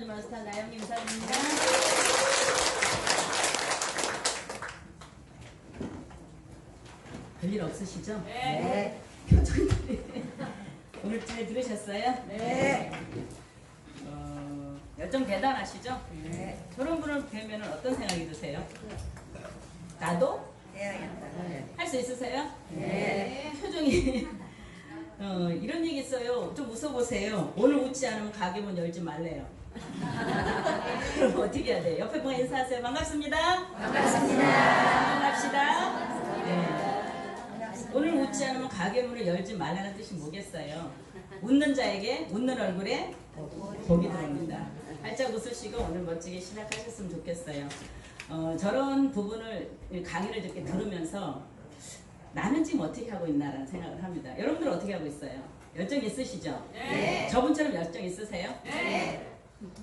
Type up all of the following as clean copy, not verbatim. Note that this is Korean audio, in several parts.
에너지 마스터 나영님 사입니다. 별일 없으시죠? 네. 표정이 오늘 잘 들으셨어요? 네. 열정 대단하시죠? 네. 저런 분을 뵈면 어떤 생각이 드세요? 나도? 해야겠다. 할 수 있으세요? 네. 표정이 이런 얘기 있어요. 좀 웃어보세요. 오늘 웃지 않으면 가게 문 열지 말래요. 그럼 어떻게 해야 돼요? 옆에 분과 인사하세요. 반갑습니다. 반갑습니다. 반갑시다. 네. 오늘 웃지 않으면 가게 문을 열지 말라는 뜻이 뭐겠어요? 웃는 자에게 웃는 얼굴에 복이 들어옵니다. 활짝 웃으시고 오늘 멋지게 시작하셨으면 좋겠어요. 저런 부분을 강의를 이렇게 들으면서 나는 지금 어떻게 하고 있나라는 생각을 합니다. 여러분들 어떻게 하고 있어요? 열정 있으시죠? 네. 저분처럼 열정 있으세요? 네.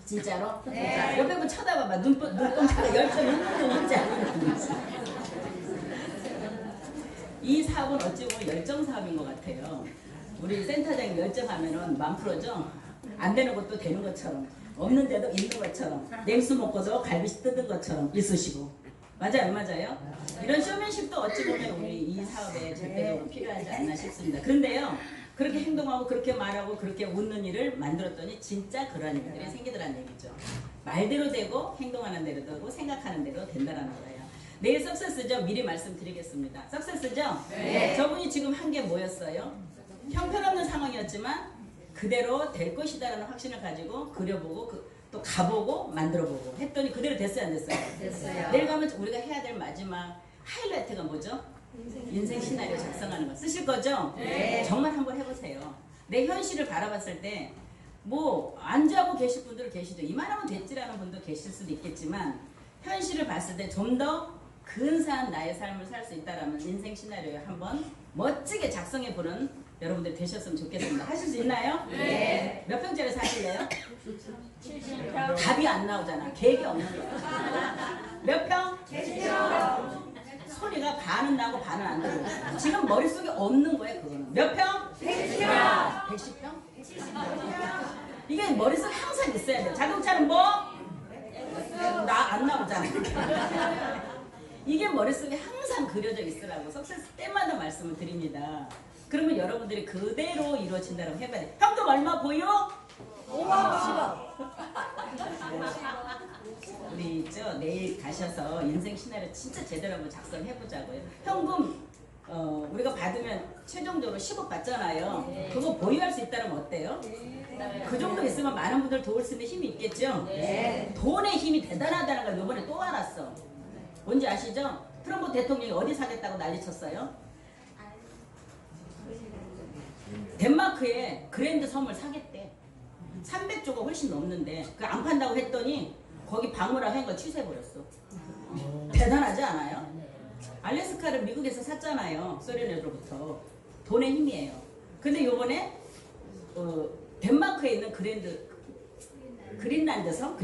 진짜로? 네. 자, 옆에 분 쳐다봐봐. 눈동자가 열정 있는 건지 아닌지. 이 사업은 어찌 보면 열정 사업인 것 같아요. 우리 센터장님 열정하면은 10,000%죠? 안 되는 것도 되는 것처럼, 없는 데도 있는 것처럼, 냉수 먹고도 갈비씨 뜯은 것처럼 있으시고. 맞아요, 맞아요? 이런 쇼맨십도 어찌 보면 우리 이 사업에 절대적으로 필요하지 않나 싶습니다. 그런데요, 그렇게 행동하고 그렇게 말하고 그렇게 웃는 일을 만들었더니 진짜 그런 일들이 생기더라는 얘기죠. 말대로 되고 행동하는 대로 되고 생각하는 대로 된다는 거예요. 내일 석세스죠? 미리 말씀드리겠습니다. 석세스죠? 네. 저분이 지금 한 게 뭐였어요? 형편없는 상황이었지만 그대로 될 것이다라는 확신을 가지고 그려보고 또 가보고 만들어보고 했더니 그대로 됐어요, 안 됐어요? 됐어요. 내일 가면 우리가 해야 될 마지막 하이라이트가 뭐죠? 인생 시나리오 작성하는 거 쓰실 거죠? 네. 정말 한번 해보세요. 내 현실을 바라봤을 때 뭐 안주하고 계실 분들 계시죠. 이만하면 됐지라는 분도 계실 수도 있겠지만 현실을 봤을 때 좀 더 근사한 나의 삶을 살 수 있다라는 인생 시나리오 한번 멋지게 작성해보는 여러분들 되셨으면 좋겠습니다. 하실 수 있나요? 네. 몇 평짜리 사실래요? 70평. 답이 안 나오잖아. 계획이 없는 거야. 몇 평? 70평. 소리가 반은 나고 반은 안 나고. 지금 머릿속에 없는 거야, 그거는. 몇 평? 100평. 110평? 이게 머릿속에 항상 있어야 돼. 자동차는 뭐? 안 나오잖아. 이게 머릿속에 항상 그려져 있으라고 석세스 때마다 말씀을 드립니다. 그러면 여러분들이 그대로 이루어진다고 해봐야 돼. 현금 얼마 보여? 5만 10원. 우리 내일 가셔서 인생 시나리오 진짜 제대로 한번 작성해보자고요. 현금 우리가 받으면 최종적으로 10억 받잖아요. 그거 보유할 수 있다면 어때요? 그 정도 있으면 많은 분들 도울 수 있는 힘이 있겠죠? 네. 돈의 힘이 대단하다는 걸 이번에 또 알았어. 뭔지 아시죠? 트럼프 대통령이 어디 사겠다고 난리쳤어요? 덴마크에 그랜드 섬을 사겠대. 300조가 훨씬 넘는데 그 안 판다고 했더니 거기 방문하고 한 거 취소해버렸어. 대단하지 않아요? 알래스카를 미국에서 샀잖아요. 소련으로부터. 돈의 힘이에요. 근데 요번에 덴마크에 있는 그린란드 섬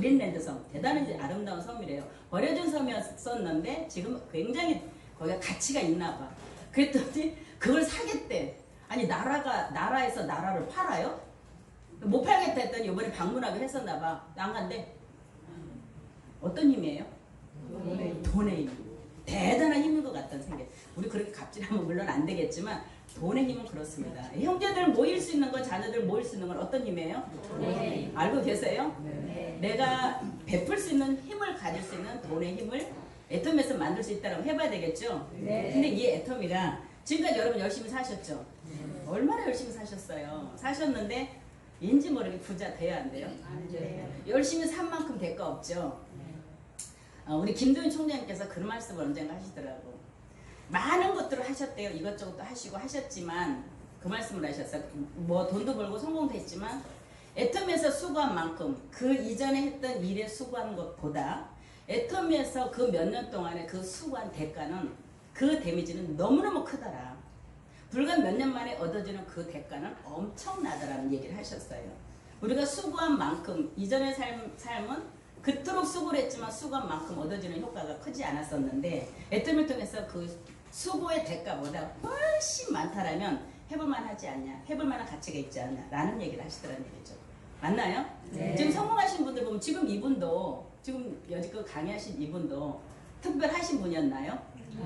대단히 아름다운 섬이래요. 버려진 섬이었었는데 지금 굉장히 거기가 가치가 있나 봐. 그랬더니 그걸 사겠대. 아니 나라에서 나라를 팔아요? 못 팔겠다 했더니 이번에 방문하기로 했었나 봐. 안 간대. 어떤 힘이에요? 돈의 힘. 대단한 힘인 것 같다는 생각. 우리 그렇게 갑질하면 물론 안 되겠지만 돈의 힘은 그렇습니다. 형제들 모일 수 있는 건, 자녀들 모일 수 있는 건 어떤 힘이에요? 네. 알고 계세요? 네. 내가 베풀 수 있는 힘을 가질 수 있는 돈의 힘을 애텀에서 만들 수 있다고 해봐야 되겠죠? 네. 근데 이 애텀이가 지금까지 여러분 열심히 사셨죠? 얼마나 열심히 사셨어요? 사셨는데 인지 모르게 부자 돼야 안 돼요? 안 돼요. 열심히 산 만큼 대가 없죠? 우리 김도윤 총장님께서 그런 말씀을 언젠가 하시더라고. 많은 것들을 하셨대요. 이것저것도 하시고 하셨지만 그 말씀을 하셨어요. 뭐 돈도 벌고 성공도 했지만 애텀에서 수고한 만큼 그 이전에 했던 일에 수고한 것보다 애텀에서 그 몇 년 동안의 그 수고한 대가는 그 데미지는 너무너무 크더라. 불과 몇 년 만에 얻어지는 그 대가는 엄청나다라는 얘기를 하셨어요. 우리가 수고한 만큼 이전의 삶은 그토록 수고를 했지만 수고한 만큼 얻어지는 효과가 크지 않았었는데 애텀을 통해서 그 수고의 대가보다 훨씬 많다라면 해볼만 하지 않냐, 해볼만한 가치가 있지 않냐 라는 얘기를 하시더라는 얘기죠. 맞나요? 네. 지금 성공하신 분들 보면 그럼 지금 이분도 지금 여지껏 강의하신 이분도 특별하신 분이었나요?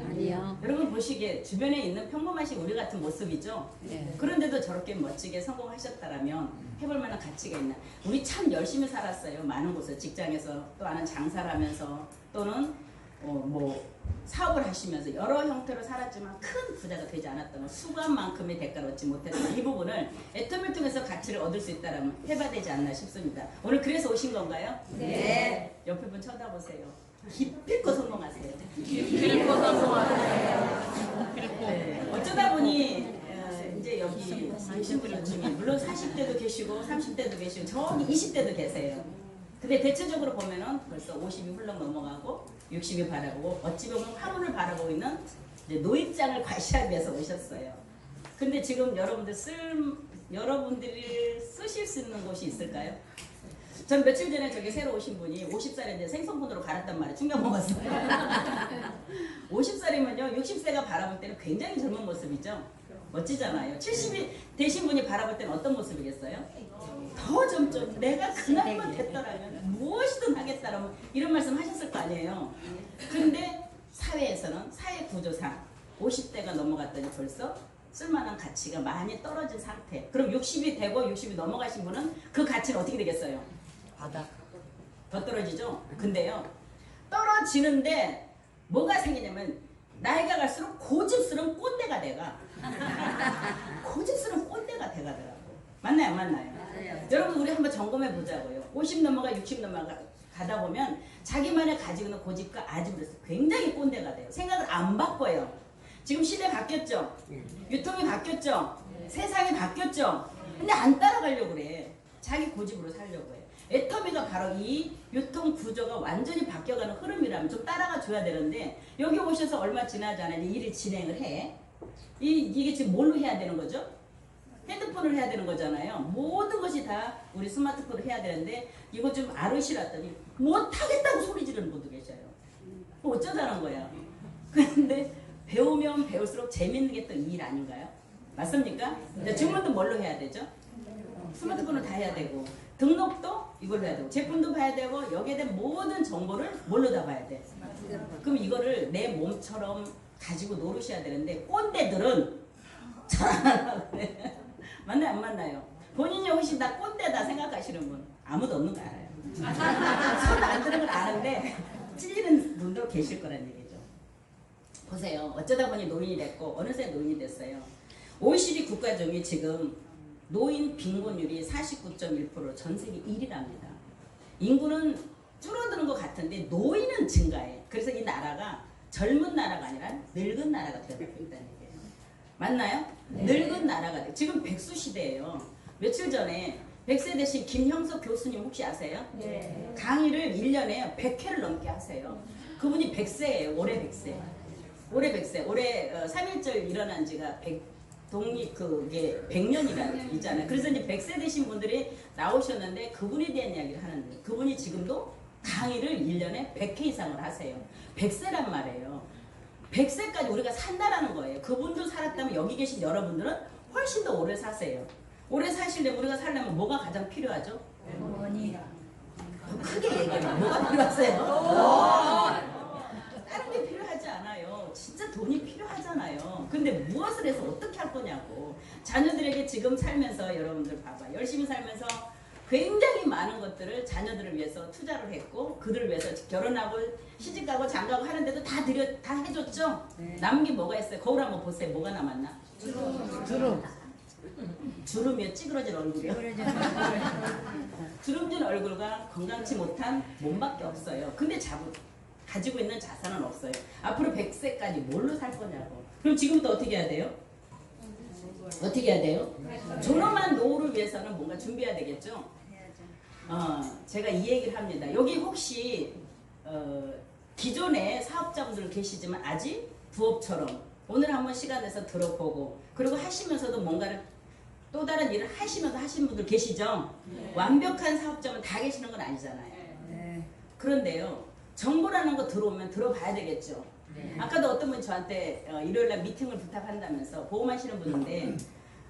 아니요. 여러분 보시기에 주변에 있는 평범하신 우리 같은 모습이죠. 네. 그런데도 저렇게 멋지게 성공하셨다라면 해볼 만한 가치가 있나? 우리 참 열심히 살았어요. 많은 곳에 직장에서 또 하는 장사를 하면서 또는 뭐 사업을 하시면서 여러 형태로 살았지만 큰 부자가 되지 않았던 것, 수고한만큼의 대가를 얻지 못했던 이 부분을 애터미를 통해서 가치를 얻을 수 있다면 해봐야 되지 않나 싶습니다. 오늘 그래서 오신 건가요? 네. 옆에 분 쳐다보세요. 기필코 성공하세요. 기필코 성공하세요. 네. 어쩌다 보니 이제 여기 계신 분들 중에 물론 40대도 계시고 30대도 계시고 저기 20대도 계세요. 근데 대체적으로 보면은 벌써 50이 훌렁 넘어가고 60이 바라보고 어찌 보면 화문을 바라보고 있는 이제 노입장을 과시하기 위해서 오셨어요. 근데 지금 여러분들이 쓰실 수 있는 곳이 있을까요? 전 며칠 전에 저기 새로 오신 분이 50살인데 생선분으로 갈았단 말이에요. 충격 먹었어요. 50살이면요 60세가 바라볼 때는 굉장히 젊은 모습이죠. 멋지잖아요. 70이 되신 분이 바라볼 때는 어떤 모습이겠어요? 더 젊죠. 내가 그날만 됐더라면 무엇이든 하겠다라면 이런 말씀 하셨을 거 아니에요. 근데 사회에서는 사회 구조상 50대가 넘어갔더니 벌써 쓸만한 가치가 많이 떨어진 상태. 그럼 60이 되고 60이 넘어가신 분은 그 가치는 어떻게 되겠어요? 바닥. 더 떨어지죠? 근데요 떨어지는데 뭐가 생기냐면 나이가 갈수록 고집스러운 꼰대가 돼가. 고집스러운 꼰대가 돼가더라고. 맞나요? 안 맞나요? 여러분 우리 한번 점검해 보자고요. 50 넘어가 60 넘어가다 보면 자기만의 가지고 있는 고집과 아집으로 해서 굉장히 꼰대가 돼요. 생각을 안 바꿔요. 지금 시대 바뀌었죠? 유통이 바뀌었죠? 세상이 바뀌었죠? 근데 안 따라가려고 그래. 자기 고집으로 살려고 해요. 애터미가 바로 이 유통 구조가 완전히 바뀌어가는 흐름이라면 좀 따라가 줘야 되는데 여기 오셔서 얼마 지나지 않아 일을 진행을 해. 이게 지금 뭘로 해야 되는 거죠? 핸드폰을 해야 되는 거잖아요. 모든 것이 다 우리 스마트폰을 해야 되는데 이거 좀 알으시랐더니 못하겠다고 소리 지르는 분도 계셔요. 어쩌자는 거야. 그런데 배우면 배울수록 재밌는 게 또 이 일 아닌가요? 맞습니까? 주문도 뭘로 해야 되죠? 스마트폰을 다 해야 되고 등록도 이걸로 해야 되고 제품도 봐야 되고 여기에 대한 모든 정보를 뭘로 다 봐야 돼? 그럼 이거를 내 몸처럼 가지고 노릇셔야 되는데 꼰대들은 잘 안 하려고 그래. 맞나요? 안 맞나요? 본인이 혹시 나 꼰대다 생각하시는 분 아무도 없는 거 알아요. 손 안 드는 걸 아는데 찔리는 분도 계실 거란 얘기죠. 보세요. 어쩌다 보니 노인이 됐고 어느새 노인이 됐어요. OECD 국가 중에 지금 노인 빈곤율이 49.1% 전 세계 1위랍니다. 인구는 줄어드는 것 같은데 노인은 증가해. 그래서 이 나라가 젊은 나라가 아니라 늙은 나라가 되어가고 있다는 얘기예요. 맞나요? 네. 늙은 나라가 돼. 지금 백수 시대예요. 며칠 전에 100세 되신 김형석 교수님 혹시 아세요? 네. 강의를 1년에 100회를 넘게 하세요. 그분이 100세예요. 올해 100세. 올해 100세. 올해 3.1절 일어난 지가 독립 그게 100년이라 있잖아요. 그래서 이제 100세 되신 분들이 나오셨는데 그분에 대한 이야기를 하는데 그분이 지금도 강의를 1년에 100회 이상을 하세요. 100세란 말이에요. 100세까지 우리가 산다라는 거예요. 그분도 살았다면 여기 계신 여러분들은 훨씬 더 오래 사세요. 오래 사시려면 우리가 살려면 뭐가 가장 필요하죠? 어머니. 크게 얘기해요. 뭐가 필요하세요? 다른 게 필요하지 않아요. 진짜 돈이 필요하잖아요. 근데 무엇을 해서 어떻게 할 거냐고. 자녀들에게 지금 살면서 여러분들 봐봐. 열심히 살면서 굉장히 많은 것들을 자녀들을 위해서 투자를 했고 그들을 위해서 결혼하고 시집가고 장가고 하는데도 다 해줬죠? 네. 남은 게 뭐가 있어요? 거울 한번 보세요. 뭐가 남았나? 주름. 주름이요? 찌그러진 얼굴이요? 주름진 얼굴과 건강치 못한 몸밖에 없어요. 근데 가지고 있는 자산은 없어요. 앞으로 100세까지 뭘로 살 거냐고. 그럼 지금부터 어떻게 해야 돼요? 어떻게 해야 돼요? 존엄한 노후를 위해서는 뭔가 준비해야 되겠죠? 제가 이 얘기를 합니다. 여기 혹시 기존에 사업자분들 계시지만 아직 부업처럼 오늘 한번 시간 내서 들어보고 그리고 하시면서도 뭔가를 또 다른 일을 하시면서 하시는 분들 계시죠? 네. 완벽한 사업자면 다 계시는 건 아니잖아요. 네. 그런데요. 정보라는 거 들어오면 들어봐야 되겠죠. 네. 아까도 어떤 분이 저한테 일요일날 미팅을 부탁한다면서 보험하시는 분인데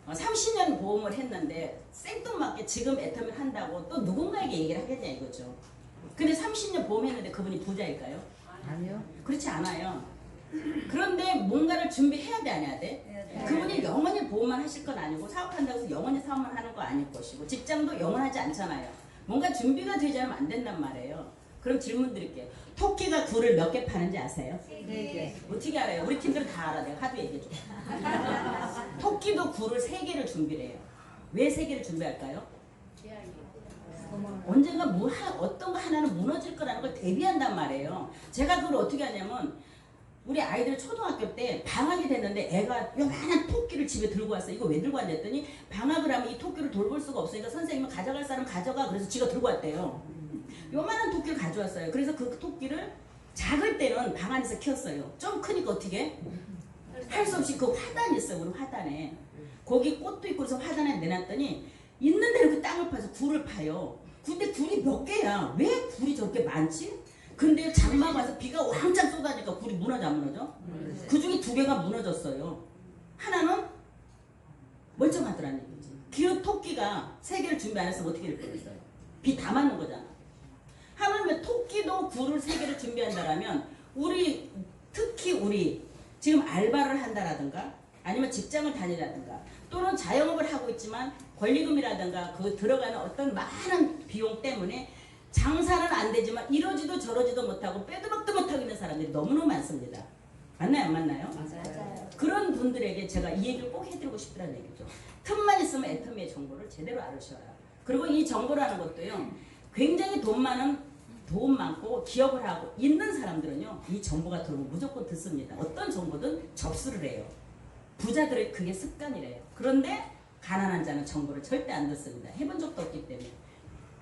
30년 보험을 했는데 생뚱맞게 지금 애터미를 한다고 또 누군가에게 얘기를 하겠냐 이거죠. 근데 30년 보험했는데 그분이 부자일까요? 아니요. 그렇지 않아요. 그런데 뭔가를 준비해야 돼, 안 해야 돼? 그분이 영원히 보험만 하실 건 아니고 사업한다고 해서 영원히 사업만 하는 거 아닐 것이고 직장도 영원하지 않잖아요. 뭔가 준비가 되지 않으면 안 된단 말이에요. 그럼 질문 드릴게요. 토끼가 굴을 몇 개 파는지 아세요? 4개. 어떻게 알아요? 우리 팀들은 다 알아. 내가 하도 얘기해줘. 토끼도 굴을 3개를 준비를 해요. 왜 3개를 준비할까요? 언젠가 어떤 거 하나는 무너질 거라는 걸 대비한단 말이에요. 제가 그걸 어떻게 하냐면 우리 아이들 초등학교 때 방학이 됐는데 애가 요만한 토끼를 집에 들고 왔어요. 이거 왜 들고 왔냐 했더니 방학을 하면 이 토끼를 돌볼 수가 없으니까 선생님은 가져갈 사람 가져가 그래서 지가 들고 왔대요. 요만한 토끼를 가져왔어요. 그래서 그 토끼를 작을 때는 방 안에서 키웠어요. 좀 크니까 어떻게? 할 수 없이 그 화단이 있어요. 우리 화단에. 거기 꽃도 있고 그래서 화단에 내놨더니 있는 대로 그 땅을 파서 굴을 파요. 근데 굴이 몇 개야? 왜 굴이 저렇게 많지? 근데 장마가 와서 비가 왕창 쏟아지니까 굴이 무너져 안 무너져? 그 중에 2개가 무너졌어요. 하나는 멀쩡하더라는 얘기지. 그 토끼가 3개를 준비 안 했으면 어떻게 될 뻔했어요? 비 다 맞는 거잖아. 하물며 토끼도 굴을 3개를 준비한다라면 특히 우리 지금 알바를 한다라든가 아니면 직장을 다니라든가 또는 자영업을 하고 있지만 권리금이라든가 그 들어가는 어떤 많은 비용 때문에 장사는 안 되지만 이러지도 저러지도 못하고 빼도 박도 못하고 있는 사람들이 너무너무 많습니다. 맞나요? 안 맞나요? 맞아요. 그런 분들에게 제가 이 얘기를 꼭 해드리고 싶다는 얘기죠. 틈만 있으면 애터미의 정보를 제대로 알으셔야. 그리고 이 정보라는 것도요. 굉장히 돈 많고 기업을 하고 있는 사람들은요. 이 정보가 들어오면 무조건 듣습니다. 어떤 정보든 접수를 해요. 부자들의 그게 습관이래요. 그런데 가난한 자는 정보를 절대 안 듣습니다. 해본 적도 없기 때문에.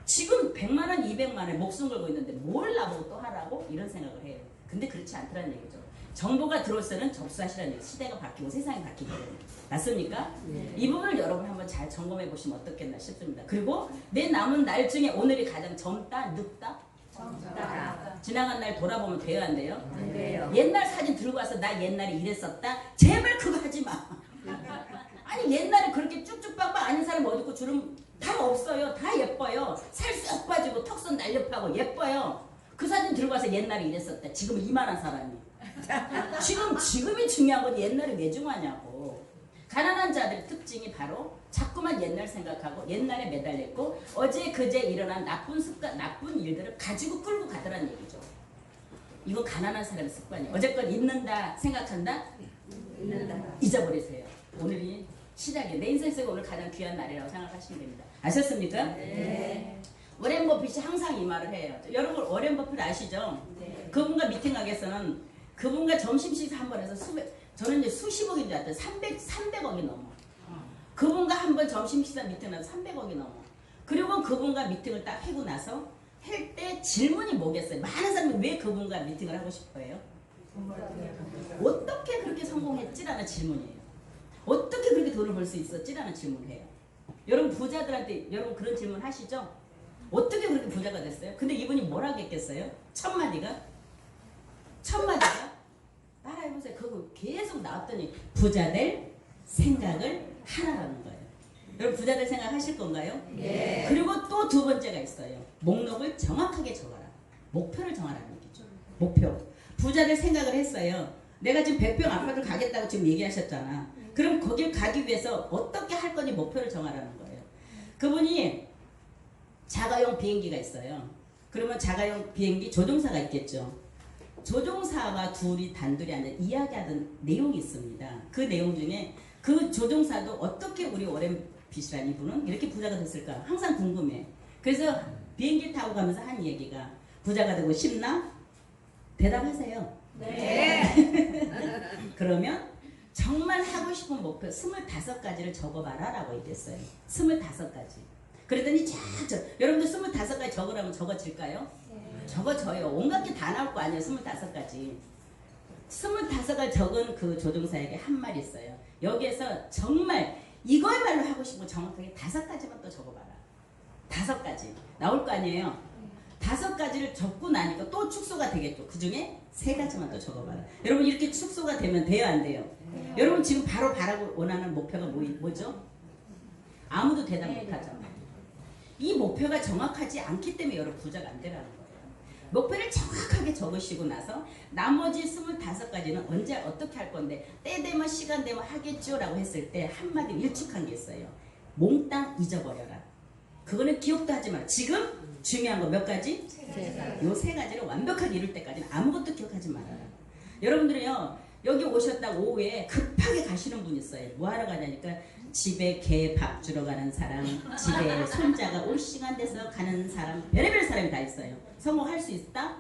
지금 100만 원, 200만 원에 목숨 걸고 있는데 뭘 나보고 또 하라고? 이런 생각을 해요. 근데 그렇지 않더라는 얘기죠. 정보가 들어올 때는 접수하시라는 얘기. 시대가 바뀌고 세상이 바뀌기 때문에. 맞습니까? 네. 이 부분을 여러분 한번 잘 점검해 보시면 어떻겠나 싶습니다. 그리고 내 남은 날 중에 오늘이 가장 젊다, 늙다? 젊다. 지나간 날 돌아보면 돼요, 안 돼요? 안 돼요. 옛날 사진 들고 와서 나 옛날에 이랬었다? 제발 그거 하지 마. 아니 옛날에 그렇게 쭉쭉 빡빡 아닌 사람 어디 있고 주름 다 없어요. 다 예뻐요. 살 쏙 빠지고 턱선 날렵하고 예뻐요. 그 사진 들고 와서 옛날에 이랬었다. 지금 이만한 사람이. 지금이 중요한 건 옛날이 왜 중요하냐고. 가난한 자들의 특징이 바로 자꾸만 옛날 생각하고 옛날에 매달렸고 어제 그제 일어난 나쁜 습관, 나쁜 일들을 가지고 끌고 가더란 얘기죠. 이건 가난한 사람의 습관이에요. 어제껏 잊는다 생각한다? 잊어버리세요. 오늘이 시작이에요. 내 인생 속에 오늘 가장 귀한 날이라고 생각하시면 됩니다. 아셨습니까? 네. 워렌 버핏이 항상 이 말을 해요. 여러분 워렌 버핏 아시죠? 네. 그분과 미팅하게서는 그분과 점심식 한 번 해서 저는 이제 수십억인 줄 알았더니 300억이 넘어. 그분과 한 번 점심 식사 미팅 나서 300억이 넘어. 그리고 그분과 미팅을 딱 하고 나서 할 때 질문이 뭐겠어요? 많은 사람이 왜 그분과 미팅을 하고 싶어해요? 어떻게 그렇게 성공했지라는 질문이에요. 어떻게 그렇게 돈을 벌 수 있었지라는 질문을 해요. 여러분 부자들한테 여러분 그런 질문 하시죠? 어떻게 그렇게 부자가 됐어요? 근데 이분이 뭐라고 했겠어요? 첫 마디가 따라해보세요. 그거 계속 나왔더니 부자 될 생각을 하라는 거예요. 여러분 부자 될 생각 하실 건가요? 네. 그리고 또 2번째가 있어요. 목록을 정확하게 적어라. 목표를 정하라는 얘기죠. 목표. 부자 될 생각을 했어요. 내가 지금 100평 아파트 가겠다고 지금 얘기하셨잖아. 그럼 거길 가기 위해서 어떻게 할 건지 목표를 정하라는 거예요. 그분이 자가용 비행기가 있어요. 그러면 자가용 비행기 조종사가 있겠죠. 조종사와 둘이 단둘이 앉아 이야기하던 내용이 있습니다. 그 내용 중에 그 조종사도 어떻게 우리 워렌 버핏이라는 이분은 이렇게 부자가 됐을까 항상 궁금해. 그래서 비행기 타고 가면서 한 얘기가 부자가 되고 싶나? 대답하세요. 네. 그러면 정말 하고 싶은 목표 25가지를 적어봐라 라고 얘기했어요. 25가지. 그랬더니 여러분들 25가지 적으라면 적어질까요? 네. 적어져요. 온갖 게 다 나올 거 아니에요. 25가지. 25가지 적은 그 조종사에게 한 말이 있어요. 여기에서 정말 이거야말로 하고 싶은 정확하게 5가지만 또 적어봐라. 5가지. 나올 거 아니에요. 5가지를 적고 나니까 또 축소가 되겠죠. 그 중에 3가지만 또 적어봐라. 여러분 이렇게 축소가 되면 돼요? 안 돼요? 네. 여러분 지금 바로 바라고 원하는 목표가 뭐죠? 아무도 대답 못하잖아요. 이 목표가 정확하지 않기 때문에 여러분 부자가 안 되라는 거예요. 목표를 정확하게 적으시고 나서 나머지 25가지는 언제 어떻게 할 건데 때 되면 시간 되면 하겠죠 라고 했을 때 한마디 일축한 게 있어요. 몽땅 잊어버려라. 그거는 기억도 하지 마라. 지금 중요한 거 몇 가지? 요 세 가지를 완벽하게 이룰 때까지는 아무것도 기억하지 말아라. 여러분들이요 여기 오셨다 오후에 급하게 가시는 분 있어요. 뭐 하러 가냐니까 집에 개 밥 주러 가는 사람, 집에 손자가 올 시간 돼서 가는 사람, 별의별 사람이 다 있어요. 성공할 수 있다?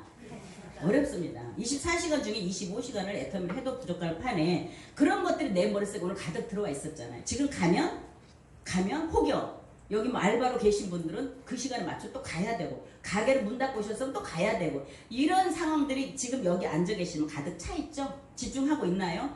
어렵습니다. 24시간 중에 25시간을 애터미를 해도 부족할 판에 그런 것들이 내 머릿속에 오늘 가득 들어와 있었잖아요. 지금 가면 혹여 여기 뭐 알바로 계신 분들은 그 시간에 맞춰 또 가야 되고 가게를 문 닫고 오셨으면 또 가야 되고 이런 상황들이 지금 여기 앉아 계시면 가득 차 있죠? 집중하고 있나요?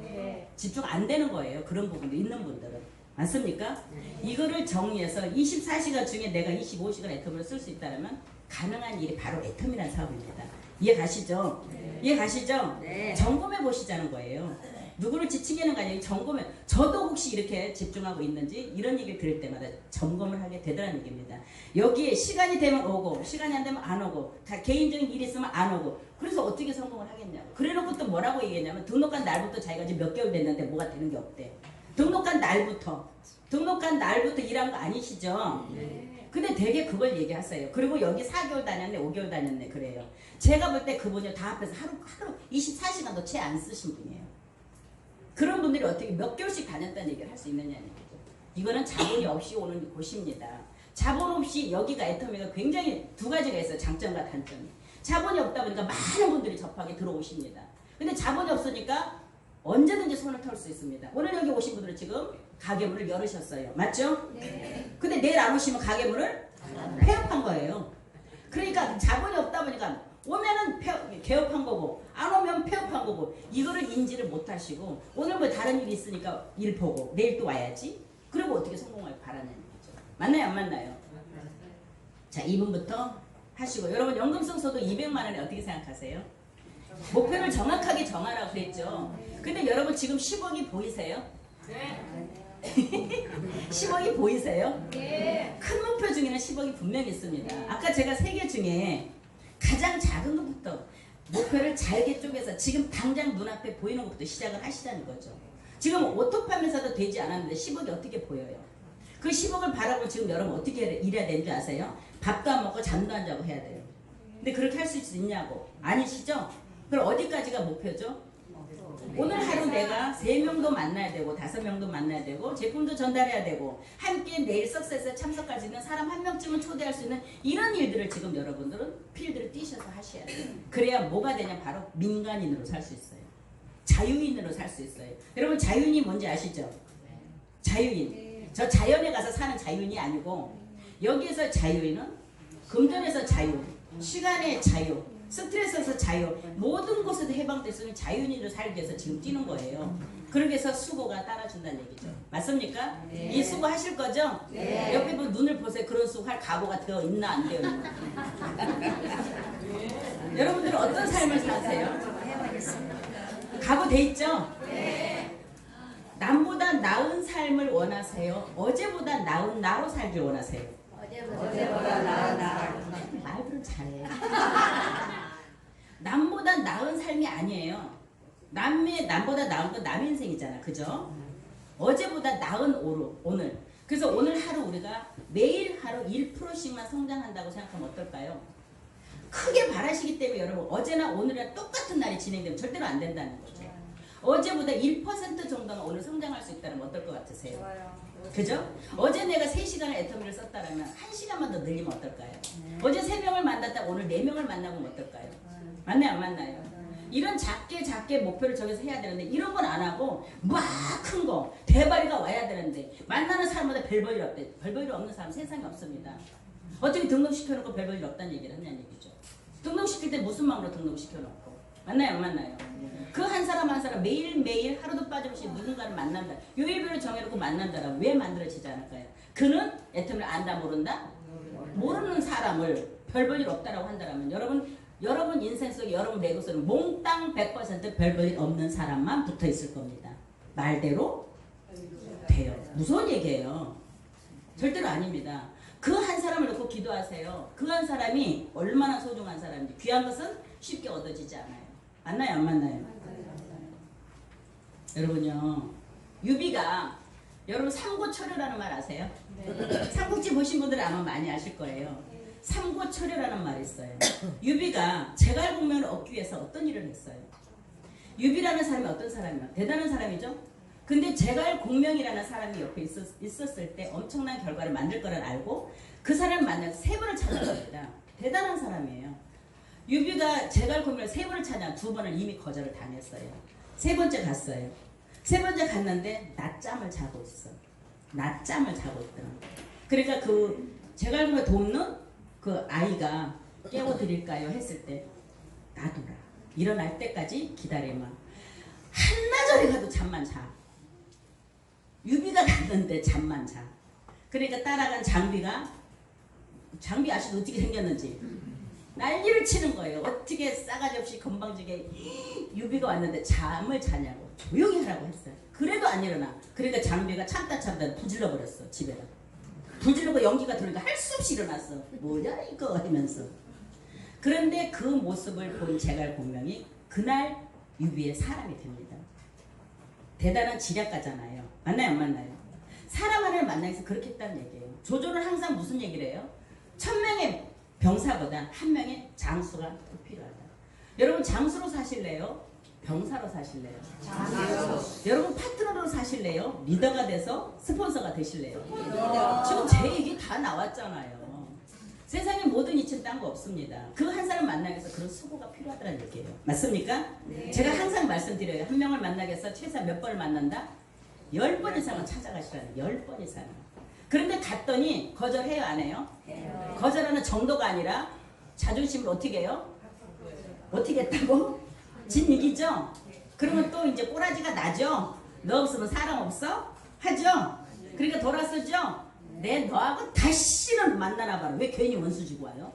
네. 집중 안 되는 거예요. 그런 부분도 있는 분들은. 맞습니까? 이거를 정리해서 24시간 중에 내가 25시간 애터미를 쓸 수 있다면 가능한 일이 바로 애터미라는 사업입니다. 이해 가시죠? 이해 가시죠? 네. 점검해 보시자는 거예요. 누구를 지칭하는 거 아니에요. 점검해. 저도 혹시 이렇게 집중하고 있는지 이런 얘기를 들을 때마다 점검을 하게 되더라는 얘기입니다. 여기에 시간이 되면 오고 시간이 안 되면 안 오고 다 개인적인 일이 있으면 안 오고 그래서 어떻게 성공을 하겠냐고. 그래놓고 또 뭐라고 얘기했냐면 등록한 날부터 자기가 지금 몇 개월 됐는데 뭐가 되는 게 없대. 등록한 날부터 일한 거 아니시죠? 근데 되게 그걸 얘기하세요. 그리고 여기 4개월 다녔네 5개월 다녔네 그래요. 제가 볼 때 그분이 다 앞에서 하루 24시간도 채 안 쓰신 분이에요. 그런 분들이 어떻게 몇 개월씩 다녔다는 얘기를 할 수 있느냐는 얘기죠. 이거는 자본이 없이 오는 곳입니다. 자본 없이 여기가 애터미가 굉장히 두 가지가 있어요. 장점과 단점이. 자본이 없다 보니까 많은 분들이 접하게 들어오십니다. 근데 자본이 없으니까 언제든지 손을 털 수 있습니다. 오늘 여기 오신 분들은 지금 가게문을 열으셨어요. 맞죠? 네. 근데 내일 안 오시면 가게문을 폐업한 거예요. 그러니까 자본이 없다 보니까 오면은 개업한 거고 안 오면 폐업한 거고 이거를 인지를 못 하시고 오늘 뭐 다른 일이 있으니까 일 보고 내일 또 와야지. 그리고 어떻게 성공을 바라는 거죠. 맞나요 안 맞나요? 자 2분부터 하시고 여러분 연금성 소득 200만 원에 어떻게 생각하세요? 목표를 정확하게 정하라고 그랬죠. 근데 여러분 지금 10억이 보이세요? 네. 10억이 보이세요? 네. 큰 목표 중에는 10억이 분명히 있습니다. 아까 제가 3개 중에 가장 작은 것부터 목표를 잘게 쪼개서 지금 당장 눈앞에 보이는 것부터 시작을 하시자는 거죠. 지금 오토 판매사도 되지 않았는데 10억이 어떻게 보여요? 그 10억을 바라고 지금 여러분 어떻게 일해야 되는지 아세요? 밥도 안 먹고 잠도 안 자고 해야 돼요. 근데 그렇게 할 수 있냐고? 아니시죠? 그럼 어디까지가 목표죠? 오늘 하루 내가 3명도 만나야 되고 5명도 만나야 되고 제품도 전달해야 되고 함께 내일 석세스에 참석할 수 있는 사람 1명쯤은 초대할 수 있는 이런 일들을 지금 여러분들은 필드를 뛰셔서 하셔야 돼요. 그래야 뭐가 되냐? 바로 민간인으로 살 수 있어요. 자유인으로 살 수 있어요. 여러분 자유인이 뭔지 아시죠? 자유인. 저 자연에 가서 사는 자유인이 아니고 여기에서 자유인은 금전에서 자유, 시간의 자유, 스트레스에서 자유, 모든 곳에서 해방될 수 있는 자유인으로 살기 위해서 지금 뛰는 거예요. 그러기 위해서 수고가 따라준다는 얘기죠. 맞습니까? 네. 이 수고 하실 거죠? 네. 옆에 분 눈을 보세요. 그런 수고 할 각오가 되어 있나 안 되어 있나. 여러분들은 어떤 삶을 사세요? 각오 돼 있죠? 네. 남보다 나은 삶을 원하세요? 어제보다 나은 나로 살길 원하세요? 어제보다 나은 말들은 잘해. 남보다 나은 삶이 아니에요. 남보다 나은 건 남의 인생이잖아. 그죠? 어제보다 나은 오늘. 그래서 오늘 하루 우리가 매일 하루 1%씩만 성장한다고 생각하면 어떨까요? 크게 바라시기 때문에 여러분 어제나 오늘이랑 똑같은 날이 진행되면 절대로 안 된다는 거죠. 어제보다 1% 정도는 오늘 성장할 수 있다면 어떨 것 같으세요? 그죠? 어제 내가 3시간을 애터미를 썼다면 1시간만 더 늘리면 어떨까요? 어제 3명을 만났다 오늘 4명을 만나보면 어떨까요? 맞나요 안 맞나요? 이런 작게 목표를 정해서 해야 되는데 이런 건 안 하고 막 큰 거 대박이가 와야 되는데 만나는 사람마다 별 볼 일 없대. 별 볼 일 없는 사람 세상에 없습니다. 어떻게 등록시켜놓고 별 볼 일 없다는 얘기를 하냐는 얘기죠. 등록시킬 때 무슨 마음으로 등록시켜놓고 맞나요 안 맞나요? 그 한 사람 한 사람 매일매일 하루도 빠짐없이 누군가를 만난다. 요일별을 정해놓고 만난다라고 왜 만들어지지 않을까요? 그는 애터미를 안다 모른다? 모르는 사람을 별 볼 일 없다라고 한다면 여러분 인생 속에 여러분 내구서는 몽땅 100% 별 볼 일 없는 사람만 붙어 있을 겁니다. 말대로 돼요. 무서운 얘기예요. 절대로 아닙니다. 그 한 사람을 놓고 기도하세요. 그 한 사람이 얼마나 소중한 사람인지. 귀한 것은 쉽게 얻어지지 않아요. 맞나요? 안 맞나요? 여러분요, 유비가, 여러분 삼고초려라는 말 아세요? 삼국지 보신 분들은 아마 많이 아실 거예요. 삼고초려라는 말이 있어요. 유비가 제갈공명을 얻기 위해서 어떤 일을 했어요? 유비라는 사람이 어떤 사람이에요? 대단한 사람이죠? 근데 제갈공명이라는 사람이 옆에 있었을 때 엄청난 결과를 만들 거를 알고 그 사람을 만나서 세 번을 찾아갑니다. 대단한 사람이에요. 유비가 제갈공명을 세 번을 찾아 두 번을 이미 거절을 당했어요. 세 번째 갔어요. 세 번째 갔는데 낮잠을 자고 있어. 낮잠을 자고 있더라. 그러니까 그 제갈공명을 돕는 그 아이가 깨워드릴까요? 했을 때 놔두라. 일어날 때까지 기다리면 한나절에 가도 잠만 자. 유비가 갔는데 잠만 자. 그러니까 따라간 장비 아시죠? 어떻게 생겼는지 난리를 치는 거예요. 어떻게 싸가지 없이 건방지게 유비가 왔는데 잠을 자냐고 조용히 하라고 했어요. 그래도 안 일어나. 그러니까 장비가 참다 부질러 버렸어. 집에다 부질러고 연기가 들어오니까 할 수 없이 일어났어. 뭐야 이거 하면서. 그런데 그 모습을 본 제갈공명이 그날 유비의 사람이 됩니다. 대단한 지략가잖아요. 맞나요? 안 맞나요? 사람 하나를 만나서 그렇게 했다는 얘기예요. 조조는 항상 무슨 얘기를 해요? 1000명의 병사보다 한 명의 장수가 더 필요하다. 여러분 장수로 사실래요? 병사로 사실래요? 장수. 여러분 파트너로 사실래요? 리더가 돼서 스폰서가 되실래요? 지금 제 얘기 다 나왔잖아요. 세상에 모든 이치는 딴 거 없습니다. 그 한 사람 만나기 위해서 그런 수고가 필요하다는 얘기예요. 맞습니까? 네. 제가 항상 말씀드려요. 한 명을 만나기 위해서 최소 몇 번을 만난다? 10번 이상은 찾아가시라는 10번 이상. 그런데 갔더니 거절해요? 안 해요? 해요. 거절하는 정도가 아니라 자존심을 어떻게 해요? 어떻게 했다고? 진 이기죠? 그러면 또 이제 꼬라지가 나죠? 너 없으면 사람 없어? 하죠? 그러니까 돌아서죠? 내 너하고 다시는 만나나 봐라. 왜 괜히 원수 지고 와요?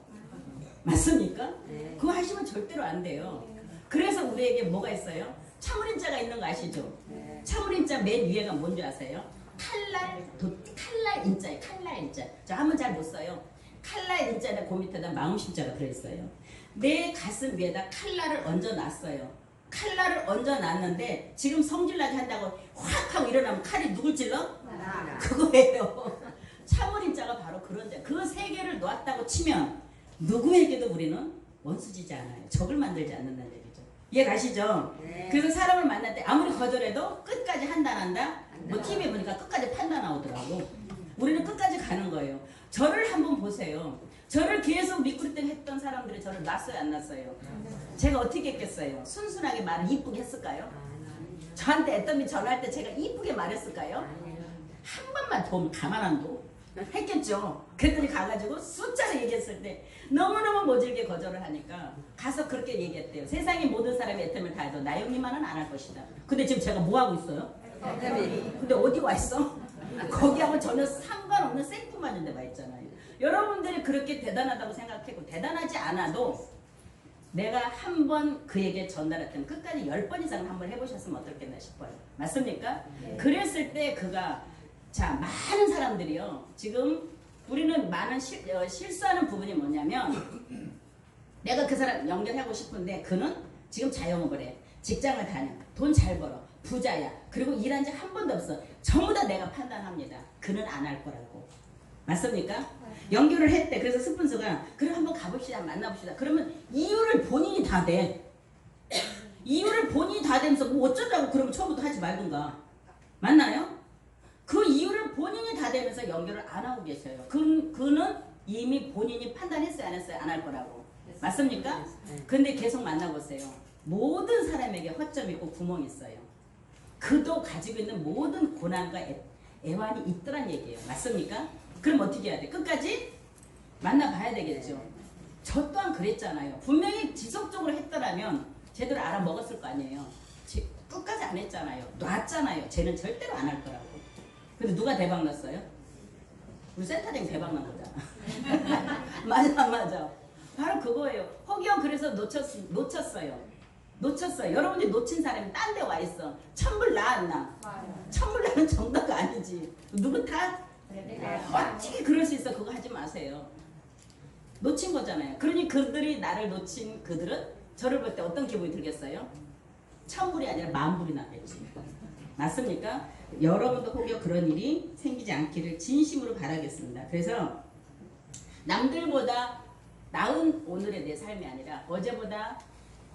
맞습니까? 그거 하시면 절대로 안 돼요. 그래서 우리에게 뭐가 있어요? 참을인자가 있는 거 아시죠? 참을인자 맨 위에가 뭔지 아세요? 칼날 인자예요. 칼날 인자. 저 한번 잘 못 써요. 칼날 인자는 그 밑에다 마음심자가 들어있어요. 내 가슴 위에다 칼날을 얹어놨어요. 칼날을 얹어놨는데 지금 성질나게 한다고 확 하고 일어나면 칼이 누굴 찔러? 그거예요. 참을인자가 바로 그런 자. 그 세 개를 놓았다고 치면 누구에게도 우리는 원수지지 않아요. 적을 만들지 않는다는 얘기죠. 이해 가시죠? 네. 그래서 사람을 만날 때 아무리 거절해도 끝까지 한다 안 한다? 뭐 TV에 보니까 끝까지 판단 나오더라고. 우리는 끝까지 가는 거예요. 저를 한번 보세요. 저를 계속 리크루팅 했던 사람들이 저를 놨어요 안 놨어요? 제가 어떻게 했겠어요? 순순하게 말을 이쁘게 했을까요? 저한테 애터미 전화할 때 제가 이쁘게 말했을까요? 한 번만 더 가만 안 둬. 했겠죠. 그랬더니 가가지고 숫자를 얘기했을 때 너무너무 모질게 거절을 하니까 가서 그렇게 얘기했대요. 세상의 모든 사람이 애터미를 다 해도 나영님만은 안 할 것이다. 근데 지금 제가 뭐 하고 있어요? 근데 어디 와 있어? 거기하고 전혀 상관없는 생뚱맞은 데 와 있잖아요. 여러분들이 그렇게 대단하다고 생각했고 대단하지 않아도 내가 한 번 그에게 전달했던 끝까지 10번 이상 한번 해보셨으면 어떻겠나 싶어요. 맞습니까? 네. 그랬을 때 그가 자 많은 사람들이요. 지금 우리는 많은 실수하는 부분이 뭐냐면 내가 그 사람 연결하고 싶은데 그는 지금 자영업을 해. 직장을 다녀. 돈 잘 벌어. 부자야. 그리고 일한 지 한 번도 없어. 전부 다 내가 판단합니다. 그는 안 할 거라고. 맞습니까? 연결을 했대. 그래서 스폰서가 그럼 한번 가봅시다. 만나봅시다. 그러면 이유를 본인이 다 대. 이유를 본인이 다 되면서 뭐 어쩌자고 그러면 처음부터 하지 말든가. 맞나요? 그 이유를 본인이 다 되면서 연결을 안 하고 계셔요. 그는 이미 본인이 판단했어요? 안 했어요? 안 할 거라고. 맞습니까? 근데 계속 만나보세요. 모든 사람에게 허점이 있고 구멍이 있어요. 그도 가지고 있는 모든 고난과 애환이 있더란 얘기예요. 맞습니까? 그럼 어떻게 해야 돼? 끝까지 만나봐야 되겠죠. 저 또한 그랬잖아요. 분명히 지속적으로 했더라면 제대로 알아먹었을 거 아니에요. 끝까지 안 했잖아요. 놨잖아요. 쟤는 절대로 안 할 거라고. 근데 누가 대박 났어요? 우리 센터장이 대박 난 거잖아. 맞아 맞아. 바로 그거예요. 허기영 그래서 놓쳤어요. 여러분들이 놓친 사람이 딴 데 와 있어. 천불 나 안 나? 천불 나는 정도가 아니지. 누구 탓? 어떻게 그럴 수 있어? 그거 하지 마세요. 놓친 거잖아요. 그러니 그들이 나를 놓친 그들은 저를 볼 때 어떤 기분이 들겠어요? 천불이 아니라 만불이 나겠지. 맞습니까? 여러분도 혹여 그런 일이 생기지 않기를 진심으로 바라겠습니다. 그래서 남들보다 나은 오늘의 내 삶이 아니라 어제보다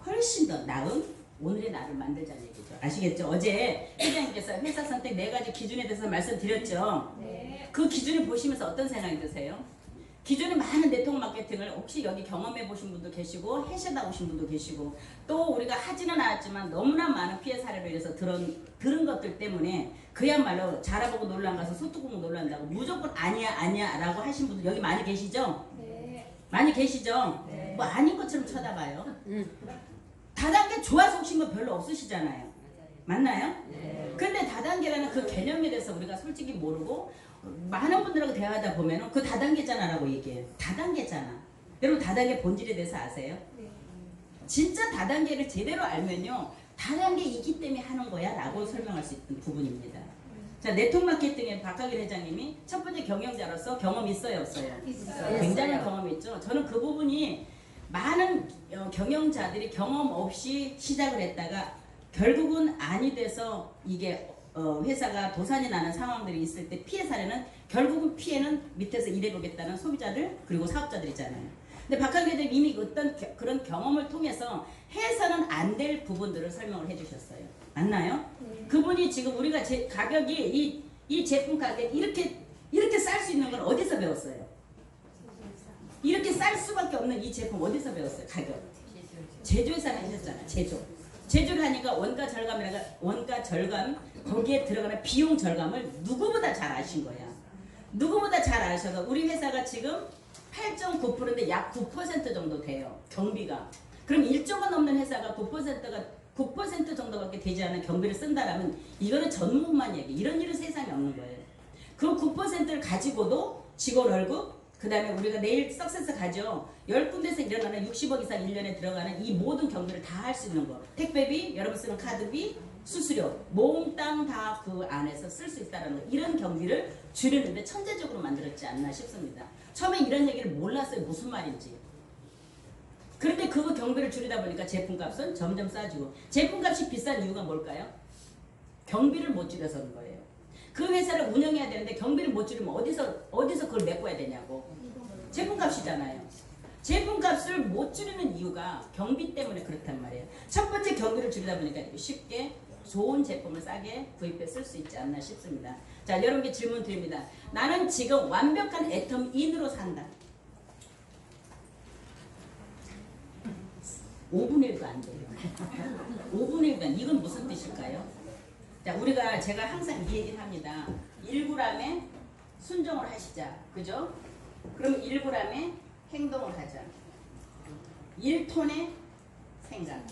훨씬 더 나은 오늘의 나를 만들자는 얘기죠. 아시겠죠? 어제 회장님께서 회사 선택 4가지 기준에 대해서 말씀드렸죠. 그 기준을 보시면서 어떤 생각이 드세요? 기존에 많은 네트워크 마케팅을 혹시 여기 경험해 보신 분도 계시고 하시다 오신 분도 계시고 또 우리가 하지는 않았지만 너무나 많은 피해 사례로 인해서 들은 것들 때문에 그야말로 자라보고 놀란 가서 소뚜껑 놀란다고 무조건 아니야 라고 하신 분들 여기 많이 계시죠? 많이 계시죠? 뭐 아닌 것처럼 쳐다봐요. 다단계 좋아서 오신 거 별로 없으시잖아요. 맞나요? 근데 다단계라는 그 개념에 대해서 우리가 솔직히 모르고 많은 분들하고 대화하다 보면 그 다단계잖아 라고 얘기해요. 다단계잖아. 여러분 다단계 본질에 대해서 아세요? 진짜 다단계를 제대로 알면요. 다단계이기 때문에 하는 거야 라고 설명할 수 있는 부분입니다. 자, 네트워크 마케팅의 박하길 회장님이 첫 번째 경영자로서 경험이 있어요 없어요? 굉장히 경험이 있죠. 저는 그 부분이 많은 경영자들이 경험 없이 시작을 했다가 결국은 안이 돼서 이게 회사가 도산이 나는 상황들이 있을 때 피해 사례는 결국은 피해는 밑에서 일해보겠다는 소비자들 그리고 사업자들이잖아요. 근데 박하길 회장님 이미 어떤 그런 경험을 통해서 해서는 안 될 부분들을 설명을 해주셨어요. 맞나요? 그분이 지금 우리가 가격이 이 제품 가격 이렇게 쌀 수 있는 건 어디서 배웠어요? 이렇게 쌀 수밖에 없는 이 제품 어디서 배웠어요? 가격. 제조회사는 하셨잖아요. 제조를 하니까 원가 절감 거기에 들어가는 비용 절감을 누구보다 잘 아신 거야. 누구보다 잘 아셔서 우리 회사가 지금 8.9%인데 약 9% 정도 돼요. 경비가. 그럼 1조 원 넘는 회사가 9% 정도밖에 되지 않은 경비를 쓴다라면 이거는 전문만 얘기. 이런 일은 세상에 없는 거예요. 그 9%를 가지고도 직원 월급 그 다음에 우리가 내일 석세스 가죠. 10군데서 일어나는 60억 이상 1년에 들어가는 이 모든 경비를 다 할 수 있는 거. 택배비, 여러분 쓰는 카드비, 수수료, 몽땅 다 그 안에서 쓸 수 있다는 거. 이런 경비를 줄이는데 천재적으로 만들었지 않나 싶습니다. 처음에 이런 얘기를 몰랐어요. 무슨 말인지. 그런데 그 경비를 줄이다 보니까 제품값은 점점 싸지고 제품값이 비싼 이유가 뭘까요? 경비를 못 줄여서 그런 거예요. 그 회사를 운영해야 되는데 경비를 못 줄이면 어디서 그걸 메꿔야 되냐고. 제품값이잖아요. 제품값을 못 줄이는 이유가 경비 때문에 그렇단 말이에요. 첫 번째 경비를 줄이다 보니까 쉽게 좋은 제품을 싸게 구입해 쓸 수 있지 않나 싶습니다. 자, 여러분께 질문 드립니다. 나는 지금 완벽한 애텀인으로 산다. 5분의 1도 안 돼요. 5분의 1도 안. 이건 무슨 뜻일까요? 자, 제가 항상 이 얘기를 합니다. 1g에 순종을 하시자. 그죠? 그럼 1g에 행동을 하자. 1톤의 생각.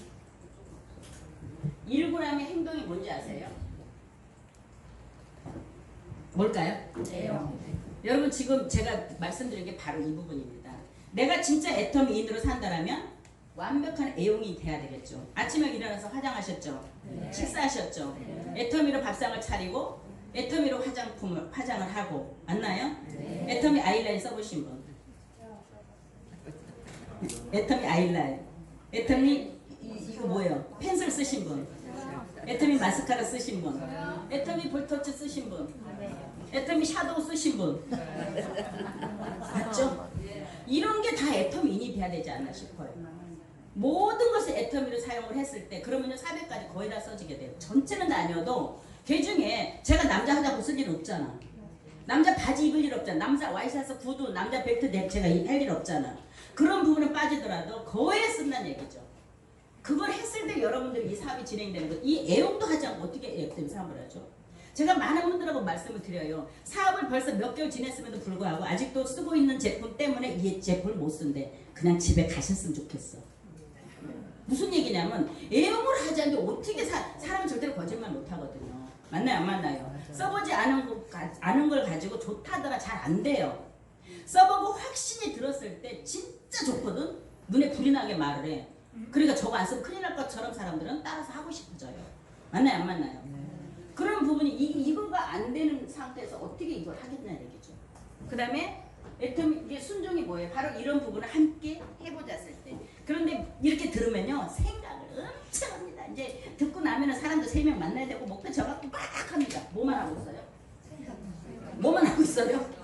1g의 행동이 뭔지 아세요? 뭘까요? 여러분 지금 제가 말씀드린 게 바로 이 부분입니다. 내가 진짜 애터미인으로 산다라면 완벽한 애용이 돼야 되겠죠. 아침에 일어나서 화장하셨죠? 식사하셨죠? 애터미로 밥상을 차리고 애터미로 화장을 하고 맞나요? 애터미 아이라인 써보신 분? 애터미 아이라인 애터미 이거 뭐예요? 펜슬 쓰신 분? 애터미 마스카라 쓰신 분? 애터미 볼터치 쓰신 분? 애터미 샤도우 쓰신 분? 맞죠? 이런 게 다 애터미인이 돼야 되지 않나 싶어요. 모든 것을 애터미로 사용을 했을 때 그러면요 400까지 거의 다 써지게 돼요. 전체는 아니어도 그 중에 제가 남자 화장품 쓸 일 없잖아. 남자 바지 입을 일 없잖아. 남자 와이셔츠 구두 남자 벨트 제가 할 일 없잖아. 그런 부분은 빠지더라도 거의 쓴다는 얘기죠. 그걸 했을 때 여러분들이 이 사업이 진행되는 거 이 애용도 하지 않고 어떻게 애터미 사업을 하죠? 제가 많은 분들하고 말씀을 드려요. 사업을 벌써 몇 개월 지냈음에도 불구하고 아직도 쓰고 있는 제품 때문에 이 제품을 못 쓴대. 그냥 집에 가셨으면 좋겠어. 무슨 얘기냐면 애용을 하지 않는데 어떻게 사람은 절대로 거짓말 못하거든요. 맞나요? 안 맞나요? 써보지 않은 걸 가지고 좋다더라 잘 안 돼요. 써보고 확신이 들었을 때 진짜 좋거든. 눈에 불이 나게 말을 해. 그러니까 저거 안 쓰면 큰일 날 것처럼 사람들은 따라서 하고 싶어져요. 맞나요? 안 맞나요? 그런 부분이 이거가 안 되는 상태에서 어떻게 이걸 하겠냐 얘기죠. 그 다음에 이게 순종이 뭐예요? 바로 이런 부분을 함께 해보자을 때. 그런데 이렇게 들으면요 생각을 엄청 합니다. 이제 듣고 나면은 사람도 3명 만나야 되고 목표 정하고 막 합니다. 뭐만 하고 있어요? 뭐만 하고 있어요?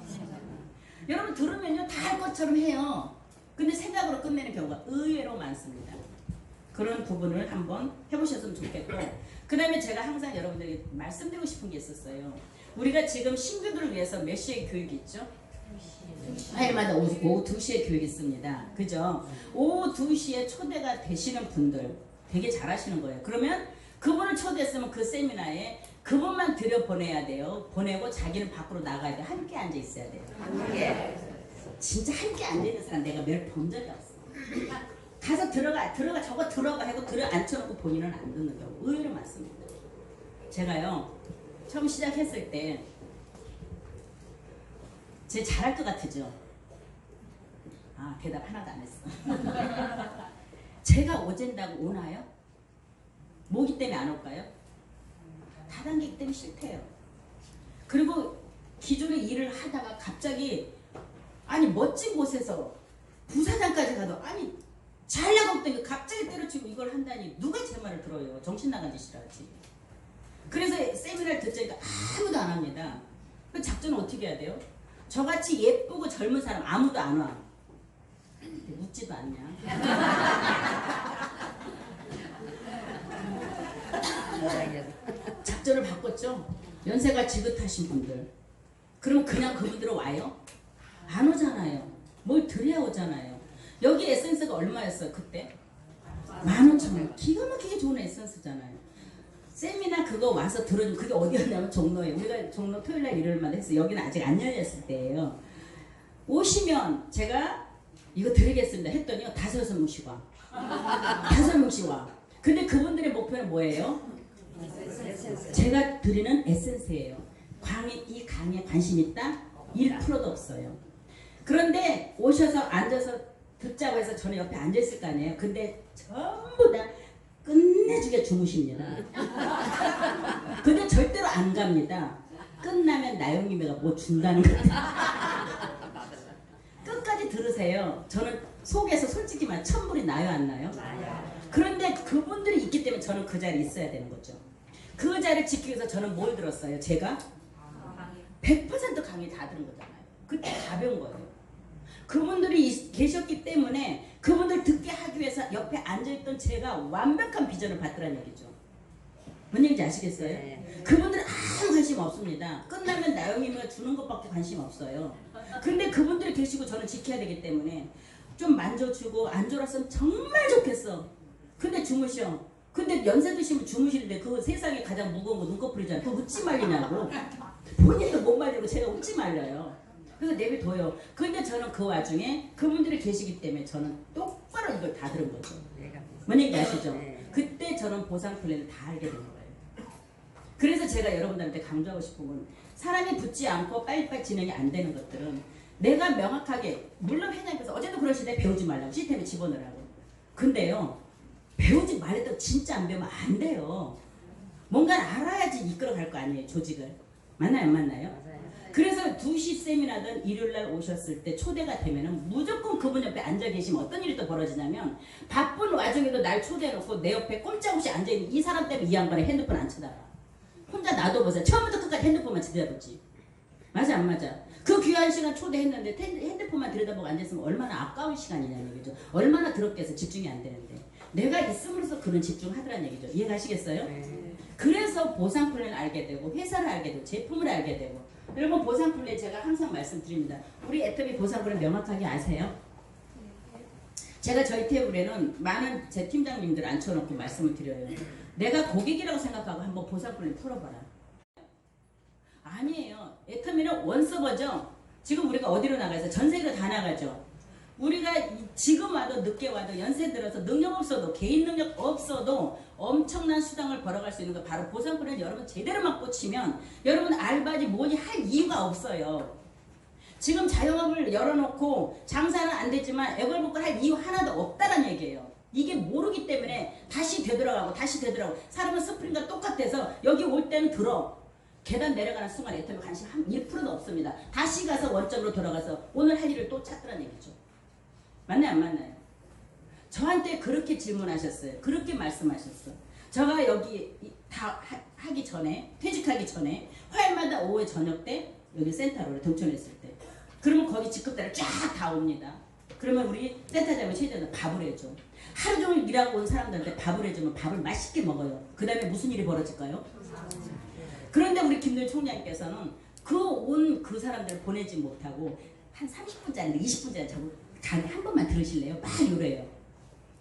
여러분 들으면요 다 할 것처럼 해요. 근데 생각으로 끝내는 경우가 의외로 많습니다. 그런 부분을 한번 해보셨으면 좋겠고, 그 다음에 제가 항상 여러분들에게 말씀드리고 싶은 게 있었어요. 우리가 지금 신규들을 위해서 몇 시에 교육이 있죠? 화요일마다 오후 2시에 교육이 있습니다. 그죠? 오후 2시에 초대가 되시는 분들 되게 잘하시는 거예요. 그러면 그분을 초대했으면 그 세미나에 그분만 들여보내야 돼요. 보내고 자기는 밖으로 나가야 돼. 함께 앉아 있어야 돼요. 진짜 함께 앉아있는 사람 내가 몇 본 적이 없어. 가서 들어가 저거 들어가 하고 앉혀놓고 본인은 안 듣는 경우 의외로 많습니다. 제가요 처음 시작했을 때 제 잘할 것 같으죠? 아 대답 하나도 안 했어. 제가 오젠다고 오나요? 뭐기 때문에 안 올까요? 다단계이기 때문에 싫대요. 그리고 기존에 일을 하다가 갑자기 아니 멋진 곳에서 부사장까지 가도 아니 잘 나가고 갑자기 때려치고 이걸 한다니 누가 제 말을 들어요. 정신 나간 짓이라 하지. 그래서 세미나를 듣자니까 아무도 안 합니다. 그 작전은 어떻게 해야 돼요? 저같이 예쁘고 젊은 사람 아무도 안 와. 웃지도 않냐. 작전을 바꿨죠. 연세가 지긋하신 분들. 그럼 그냥 그분들은 와요? 안 오잖아요. 뭘 드려야 오잖아요. 여기 에센스가 얼마였어요 그때? 15,000원. 기가 막히게 좋은 에센스잖아요. 세미나 그거 와서 들어주면 그게 어디였냐면 종로에 우리가 종로 토요일날 일요일마다 했어요. 여기는 아직 안 열렸을 때예요. 오시면 제가 이거 드리겠습니다 했더니요 5명씩 와. 5명씩 와. 근데 그분들의 목표는 뭐예요? 제가 드리는 에센스예요. 이 강의에 관심 있다? 1%도 없어요. 그런데 오셔서 앉아서 듣자고 해서 저는 옆에 앉아있을 거 아니에요. 근데 전부 다 끝내주게 주무십니다. 근데 절대로 안 갑니다. 끝나면 나영이매가 뭐 준다는 거예요. 끝까지 들으세요. 저는 속에서 솔직히 말 천불이 나요 안 나요? 그런데 그분들이 있기 때문에 저는 그 자리에 있어야 되는 거죠. 그 자리를 지키기 위해서 저는 뭘 들었어요? 제가 100% 강의 다 들은 거잖아요. 그때 다 배운 거예요. 그분들이 계셨기 때문에 그분들 듣게 하기 위해서 옆에 앉아있던 제가 완벽한 비전을 받더란 얘기죠. 뭔 얘기인지 아시겠어요? 네. 그분들은 아무 관심 없습니다. 끝나면 나영이가 주는 것밖에 관심 없어요. 근데 그분들이 계시고 저는 지켜야 되기 때문에 좀 만져주고 안 졸았으면 정말 좋겠어. 근데 주무셔. 근데 연세 드시면 주무시는데 그 세상에 가장 무거운 거 눈꺼풀이잖아요. 그거 웃지 말리냐고. 본인도 못 말리고 제가 웃지 말려요. 그래서 내비둬요. 근데 저는 그 와중에 그분들이 계시기 때문에 저는 똑바로 이걸 다 들은 거죠. 뭔 얘기 아시죠? 그때 저는 보상 플랜을 다 알게 된 거예요. 그래서 제가 여러분들한테 강조하고 싶은 건 사람이 붙지 않고 빨리빨리 진행이 안 되는 것들은 내가 명확하게 물론 회장님께서 어제도 그러시대 배우지 말라고 시스템에 집어넣으라고. 근데요 배우지 말랬다고 진짜 안 배우면 안 돼요. 뭔가를 알아야지 이끌어갈 거 아니에요 조직을. 맞나요 안 맞나요? 그래서 2시 세미나든 일요일날 오셨을 때 초대가 되면은 무조건 그분 옆에 앉아 계시면 어떤 일이 또 벌어지냐면 바쁜 와중에도 날 초대해놓고 내 옆에 꼼짝없이 앉아있는 이 사람 때문에 이 양반의 핸드폰 안 쳐다봐. 혼자 놔둬보세요. 처음부터 끝까지 핸드폰만 들여다보지. 맞아 안 맞아? 그 귀한 시간 초대했는데 핸드폰만 들여다보고 앉아있으면 얼마나 아까운 시간이냐는 얘기죠. 얼마나 더럽게 해서 집중이 안 되는데 내가 있음으로써 그런 집중하더란 얘기죠. 이해가시겠어요? 그래서 보상 플랜을 알게 되고 회사를 알게 되고 제품을 알게 되고 여러분 보상 플랜 제가 항상 말씀드립니다. 우리 애터미 보상 플랜 명확하게 아세요? 제가 저희 테이블에는 많은 제 팀장님들 앉혀놓고 말씀을 드려요. 내가 고객이라고 생각하고 한번 보상 플랜 풀어봐라. 아니에요. 애터미는 원서버죠. 지금 우리가 어디로 나가서 전 세계로 다 나가죠. 우리가 지금 와도 늦게 와도 연세 들어서 능력 없어도 개인 능력 없어도 엄청난 수당을 벌어갈 수 있는 거 바로 보상 플랜 여러분 제대로만 꽂히면 여러분 알바지 뭐니 할 이유가 없어요. 지금 자영업을 열어놓고 장사는 안 되지만 애걸복걸 할 이유 하나도 없다는 얘기예요. 이게 모르기 때문에 다시 되돌아가고 다시 되돌아가고 사람은 스프링과 똑같아서 여기 올 때는 들어. 계단 내려가는 순간 애터미 관심 한 1%도 없습니다. 다시 가서 원점으로 돌아가서 오늘 할 일을 또 찾더란 얘기죠. 맞나요 안 맞나요? 저한테 그렇게 질문하셨어요. 그렇게 말씀하셨어. 제가 여기 다 하기 전에 퇴직하기 전에 화요일마다 오후에 저녁 때 여기 센터로 동천했을 때 그러면 거기 직급대로 쫙 다 옵니다. 그러면 우리 센터장이 최대한 밥을 해줘. 하루 종일 일하고 온 사람들한테 밥을 해주면 밥을 맛있게 먹어요. 그 다음에 무슨 일이 벌어질까요? 그런데 우리 김도희 총장님께서는 그 사람들을 보내지 못하고 한 30분짜리 20분짜리 자꾸 강의 한 번만 들으실래요? 막 이래요.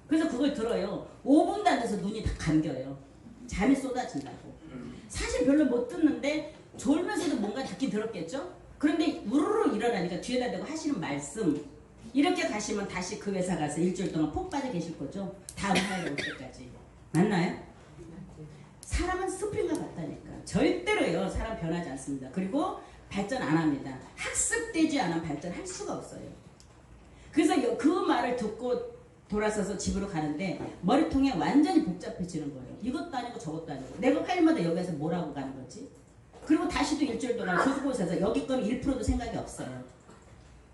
그래서 그걸 들어요. 5분도 안 돼서 눈이 다 감겨요. 잠이 쏟아진다고. 사실 별로 못 듣는데 졸면서도 뭔가 듣긴 들었겠죠? 그런데 우르르 일어나니까 뒤에다 대고 하시는 말씀 이렇게 가시면 다시 그 회사 가서 일주일 동안 폭 빠져 계실 거죠? 다음 화요일 올 때까지. 맞나요? 사람은 스프링과 같다니까. 절대로요. 사람 변하지 않습니다. 그리고 발전 안 합니다. 학습되지 않으면 발전할 수가 없어요. 그래서 그 말을 듣고 돌아서서 집으로 가는데 머리통에 완전히 복잡해지는 거예요. 이것도 아니고 저것도 아니고 내가 화요일마다 여기에서 뭘 하고 가는 거지? 그리고 다시 또 일주일 동안 그곳에서 여기 거는 1%도 생각이 없어요.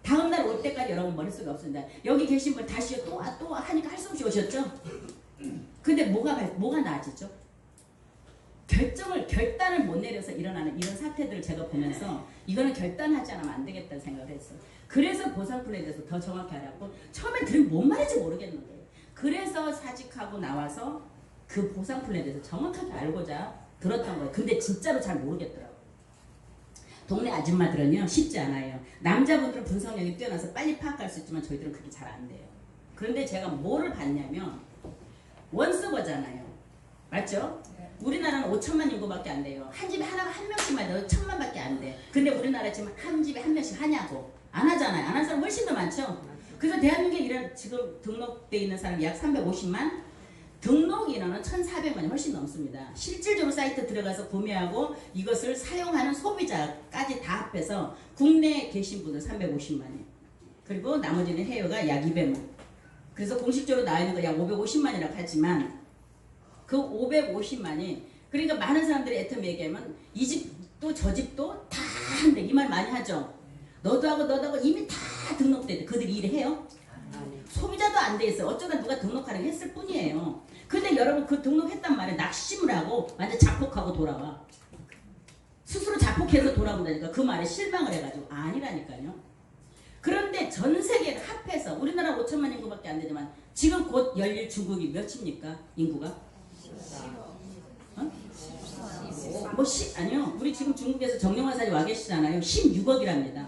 다음날 올 때까지 여러분 머릿속에 없습니다. 여기 계신 분 다시 또 하니까 할 수 없이 오셨죠? 근데 뭐가 나아지죠? 결단을 못 내려서 일어나는 이런 사태들을 제가 보면서 이거는 결단하지 않으면 안 되겠다는 생각을 했어요. 그래서 보상플랜에 대해서 더 정확히 알았고 처음에 들으면 뭔 말인지 모르겠는 거예요. 그래서 사직하고 나와서 그 보상플랜에 대해서 정확하게 알고자 들었던 거예요. 근데 진짜로 잘 모르겠더라고요. 동네 아줌마들은요 쉽지 않아요. 남자분들은 분석력이 뛰어나서 빨리 파악할 수 있지만 저희들은 그게 잘 안 돼요. 그런데 제가 뭐를 봤냐면 원서버잖아요. 맞죠? 우리나라는 5천만 인구밖에 안 돼요. 한 집에 한 명씩만 해도 1,000만밖에 안 돼. 근데 우리나라 지금 한 집에 한 명씩 하냐고. 안 하잖아요. 안 하는 사람 훨씬 더 많죠. 그래서 대한민국에 이런 지금 등록돼 있는 사람이 약 350만, 등록 인원은 1,400만이 훨씬 넘습니다. 실질적으로 사이트 들어가서 구매하고 이것을 사용하는 소비자까지 다 합해서 국내에 계신 분들 350만이. 그리고 나머지는 해외가 약 200만. 그래서 공식적으로 나와 있는 거 약 550만이라고 하지만 그 550만이 그러니까 많은 사람들이 애터미 얘기하면 이 집도 저 집도 다 한대 이 말 많이 하죠. 너도 하고 이미 다 등록돼 있대. 그들이 일해요? 소비자도 안 돼 있어요. 어쩌다 누가 등록하려고 했을 뿐이에요. 근데 여러분 그 등록했단 말에 낙심을 하고 완전 자폭하고 돌아와. 스스로 자폭해서 돌아온다니까. 그 말에 실망을 해가지고 아니라니까요. 그런데 전 세계를 합해서 우리나라 5천만 인구밖에 안 되지만 지금 곧 열릴 중국이 몇입니까? 인구가? 어? 아니요. 우리 지금 중국에서 정영화사님 와 계시잖아요. 16억이랍니다.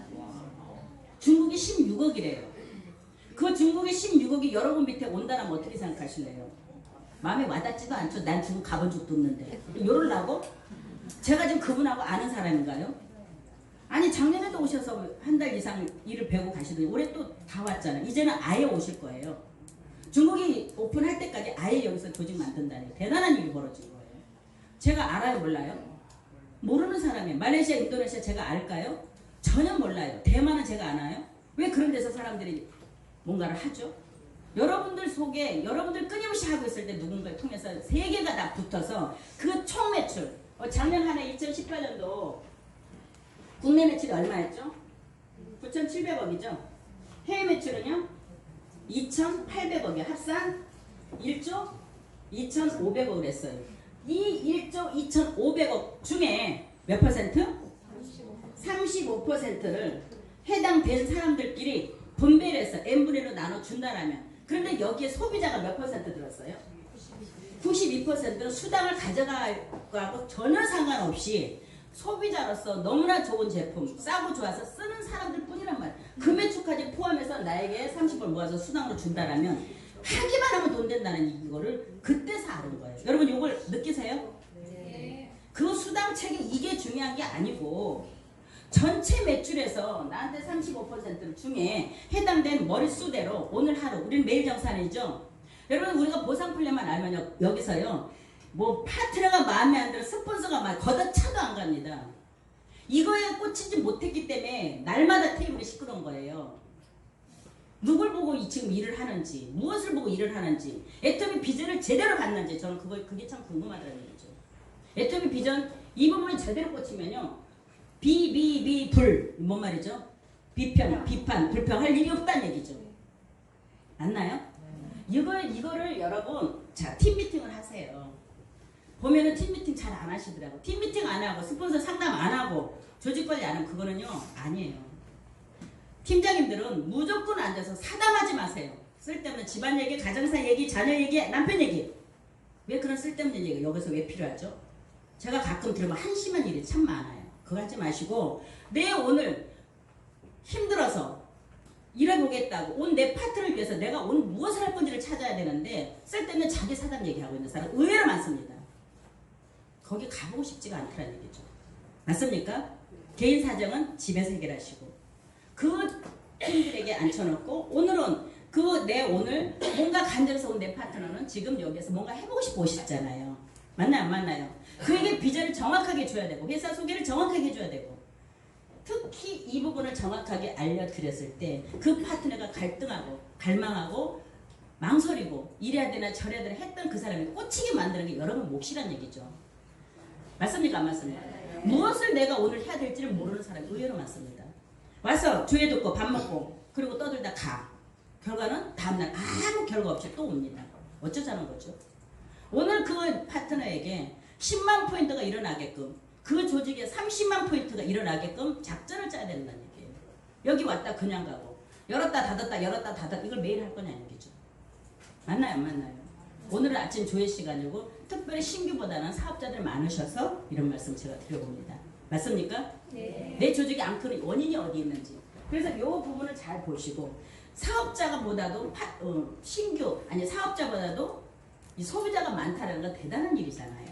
중국이 16억이래요. 그 중국의 16억이 여러분 밑에 온다면 어떻게 생각하실래요? 마음에 와닿지도 않죠. 난 중국 가본 적도 없는데. 이럴라고? 제가 지금 그분하고 아는 사람인가요? 아니 작년에도 오셔서 한 달 이상 일을 배우고 가시더니 올해 또 다 왔잖아요. 이제는 아예 오실 거예요. 중국이 오픈할 때까지 아예 여기서 조직 만든다니 대단한 일이 벌어진 거예요. 제가 알아요? 몰라요? 모르는 사람이에요. 말레이시아, 인도네시아 제가 알까요? 전혀 몰라요. 대만은 제가 아나요? 왜 그런 데서 사람들이 뭔가를 하죠? 여러분들 속에 여러분들 끊임없이 하고 있을 때 누군가를 통해서 세 개가 다 붙어서 그 총 매출 작년 한 해 2018년도 국내 매출이 얼마였죠? 9,700억이죠? 해외 매출은요? 2,800억이요. 합산 1조 2,500억을 했어요. 이 1조 2,500억 중에 몇 퍼센트? 35%를 해당된 사람들끼리 분배를 해서 n분의 1로 나눠준다라면 그런데 여기에 소비자가 몇 퍼센트 들었어요? 92%는 수당을 가져가고 전혀 상관없이 소비자로서 너무나 좋은 제품 싸고 좋아서 쓰는 사람들 뿐이란 말이에요. 그 매출까지 포함해서 나에게 30을 모아서 수당으로 준다라면 하기만 하면 돈 된다는 이거를 그때서 아는 거예요. 여러분 이걸 느끼세요? 네. 그 수당 책임 이게 중요한 게 아니고 전체 매출에서 나한테 35% 중에 해당된 머릿수대로 오늘 하루 우리는 매일 정산이죠. 여러분 우리가 보상 플랜만 알면 여기서요 뭐 파트너가 마음에 안 들어 스폰서가 막 걷어차도 안 갑니다. 이거에 꽂히지 못했기 때문에 날마다 테이블이 시끄러운 거예요. 누굴 보고 지금 일을 하는지, 무엇을 보고 일을 하는지, 애터미 비전을 제대로 봤는지 저는 그게 참 궁금하다는 얘기죠. 애터미 비전 이 부분을 제대로 꽂히면요. 불, 뭔 말이죠? 비판, 불평 할 일이 없다는 얘기죠. 맞나요? 이거를 여러분, 자, 팀 미팅을 하세요. 보면은 팀 미팅 잘 안 하시더라고. 팀 미팅 안 하고, 스폰서 상담 안 하고, 조직 관리 안 하면 그거는요, 아니에요. 팀장님들은 무조건 앉아서 사담하지 마세요. 쓸데없는 집안 얘기, 가정사 얘기, 자녀 얘기, 남편 얘기. 왜 그런 쓸데없는 얘기가 여기서 왜 필요하죠? 제가 가끔 들으면 한심한 일이 참 많아요. 그거 하지 마시고, 내 오늘 힘들어서 일해보겠다고 온 내 파트를 위해서 내가 오늘 무엇을 할 건지를 찾아야 되는데 쓸데없는 자기 사담 얘기하고 있는 사람 의외로 많습니다. 거기 가보고 싶지가 않다는 얘기죠. 맞습니까? 개인 사정은 집에서 해결하시고 그 팀들에게 앉혀놓고 오늘은 오늘 뭔가 간절해서 온 내 파트너는 지금 여기서 뭔가 해보고 싶어 오셨잖아요. 맞나요? 안 맞나요? 그에게 비전을 정확하게 줘야 되고 회사 소개를 정확하게 해줘야 되고 특히 이 부분을 정확하게 알려드렸을 때 그 파트너가 갈등하고 갈망하고 망설이고 이래야 되나 저래야 되나 했던 그 사람이 꽂히게 만드는 게 여러분 몫이란 얘기죠. 맞습니까? 안 맞습니까? 무엇을 내가 오늘 해야 될지를 모르는 사람이 의외로 많습니다. 와서 조회 듣고 밥 먹고 그리고 떠들다 가. 결과는 다음날 아무 결과 없이 또 옵니다. 어쩌자는 거죠? 오늘 그 파트너에게 10만 포인트가 일어나게끔 그 조직에 30만 포인트가 일어나게끔 작전을 짜야 된다는 얘기예요. 여기 왔다 그냥 가고 열었다 닫았다 열었다 닫았다 이걸 매일 할 거냐는 얘기죠. 맞나요? 안 맞나요? 오늘은 아침 조회 시간이고 특별히 신규보다는 사업자들 많으셔서 이런 말씀 제가 드려봅니다. 맞습니까? 네. 내 조직이 안 크는 원인이 어디 있는지. 그래서 이 부분을 잘 보시고 사업자가 보다도 신규 아니 사업자보다도 이 소비자가 많다는 건 대단한 일이잖아요.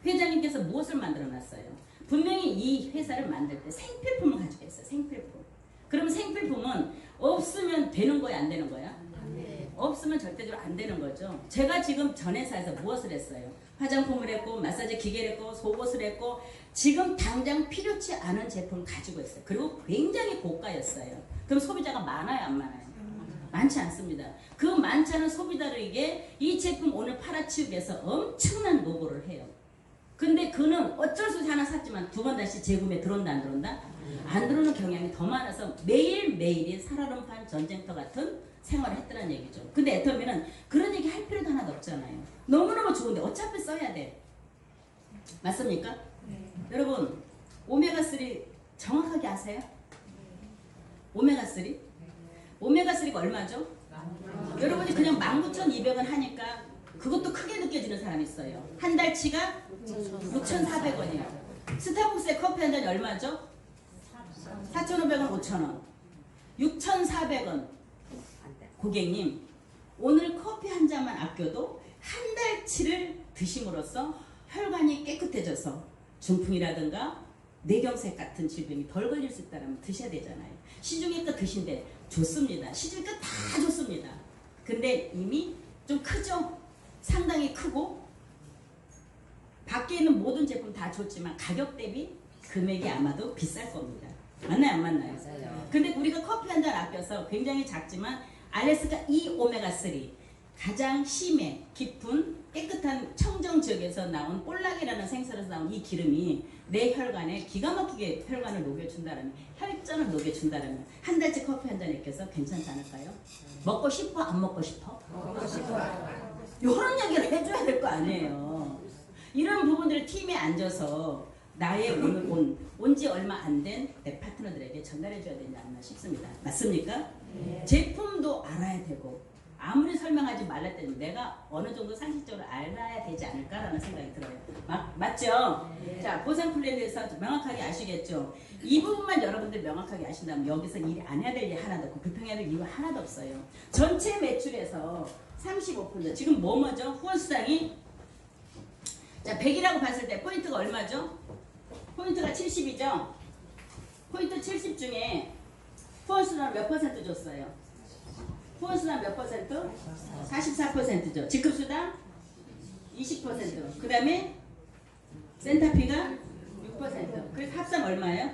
회장님께서 무엇을 만들어놨어요? 분명히 이 회사를 만들 때 생필품을 가지고 했어요. 생필품. 그럼 생필품은 없으면 되는 거야 안 되는 거야? 네. 없으면 절대적으로 안 되는 거죠. 제가 지금 전 회사에서 무엇을 했어요? 화장품을 했고 마사지 기계를 했고 속옷을 했고 지금 당장 필요치 않은 제품을 가지고 있어요. 그리고 굉장히 고가였어요. 그럼 소비자가 많아요 안 많아요? 많지 않습니다. 그 많지 않은 소비자들에게 이 제품 오늘 팔아치우기 위해서 엄청난 노고를 해요. 근데 그는 어쩔 수 없이 하나 샀지만 두 번 다시 재구매 들어온다 안 들어온다? 안 들어오는 경향이 더 많아서 매일매일이 살얼음판 전쟁터 같은 생활을 했다는 얘기죠. 근데 애터미는 그런 얘기 할 필요도 하나도 없잖아요. 너무너무 좋은데 어차피 써야 돼. 맞습니까? 네. 여러분 오메가3 정확하게 아세요? 오메가3? 오메가3가 얼마죠? 여러분이 그냥 19,200원 하니까 그것도 크게 느껴지는 사람이 있어요. 한 달치가 6,400원이에요. 스타벅스의 커피 한 잔이 얼마죠? 4,500원, 5,000원. 6,400원. 고객님, 오늘 커피 한 잔만 아껴도 한 달치를 드심으로써 혈관이 깨끗해져서 중풍이라든가 뇌경색 같은 질병이 덜 걸릴 수 있다면 드셔야 되잖아요. 시중에 거 드신데 좋습니다. 시중에 거 다 좋습니다. 근데 이미 좀 크죠? 상당히 크고 밖에 있는 모든 제품 다 좋지만 가격 대비 금액이 아마도 비쌀 겁니다. 맞나요? 안 맞나요? 맞아요. 근데 우리가 커피 한 잔 아껴서 굉장히 작지만 알래스카 이 오메가3 가장 심해 깊은 깨끗한 청정 지역에서 나온 볼락이라는 생선에서 나온 이 기름이 내 혈관에 기가 막히게 혈관을 녹여준다면 혈전을 녹여준다면 한 달치 커피 한 잔 아껴서 괜찮지 않을까요? 먹고 싶어? 안 먹고 싶어? 먹고 싶어요. 이런 얘기를 해줘야 될 거 아니에요. 이런 부분들을 팀에 앉아서 나의 오늘 온지 얼마 안 된 내 파트너들에게 전달해줘야 되지 않나 싶습니다. 맞습니까? 네. 제품도 알아야 되고 아무리 설명하지 말랬더니 내가 어느 정도 상식적으로 알아야 되지 않을까라는 생각이 들어요. 맞죠? 네. 자, 보상 플랜에 대해서 명확하게 아시겠죠? 이 부분만 여러분들 명확하게 아신다면 여기서 일이 안 해야 될 일 하나도 없고 불평해야 될 이유가 하나도 없어요. 전체 매출에서 35% 지금 뭐죠? 후원수당이 자 100이라고 봤을 때 포인트가 얼마죠? 포인트가 70이죠? 포인트 70 중에 후원수당 몇 퍼센트 줬어요? 후원수당 몇 퍼센트? 44%죠. 직급수당 20%. 그 다음에 센터피가 6%. 그래서 합산 얼마예요?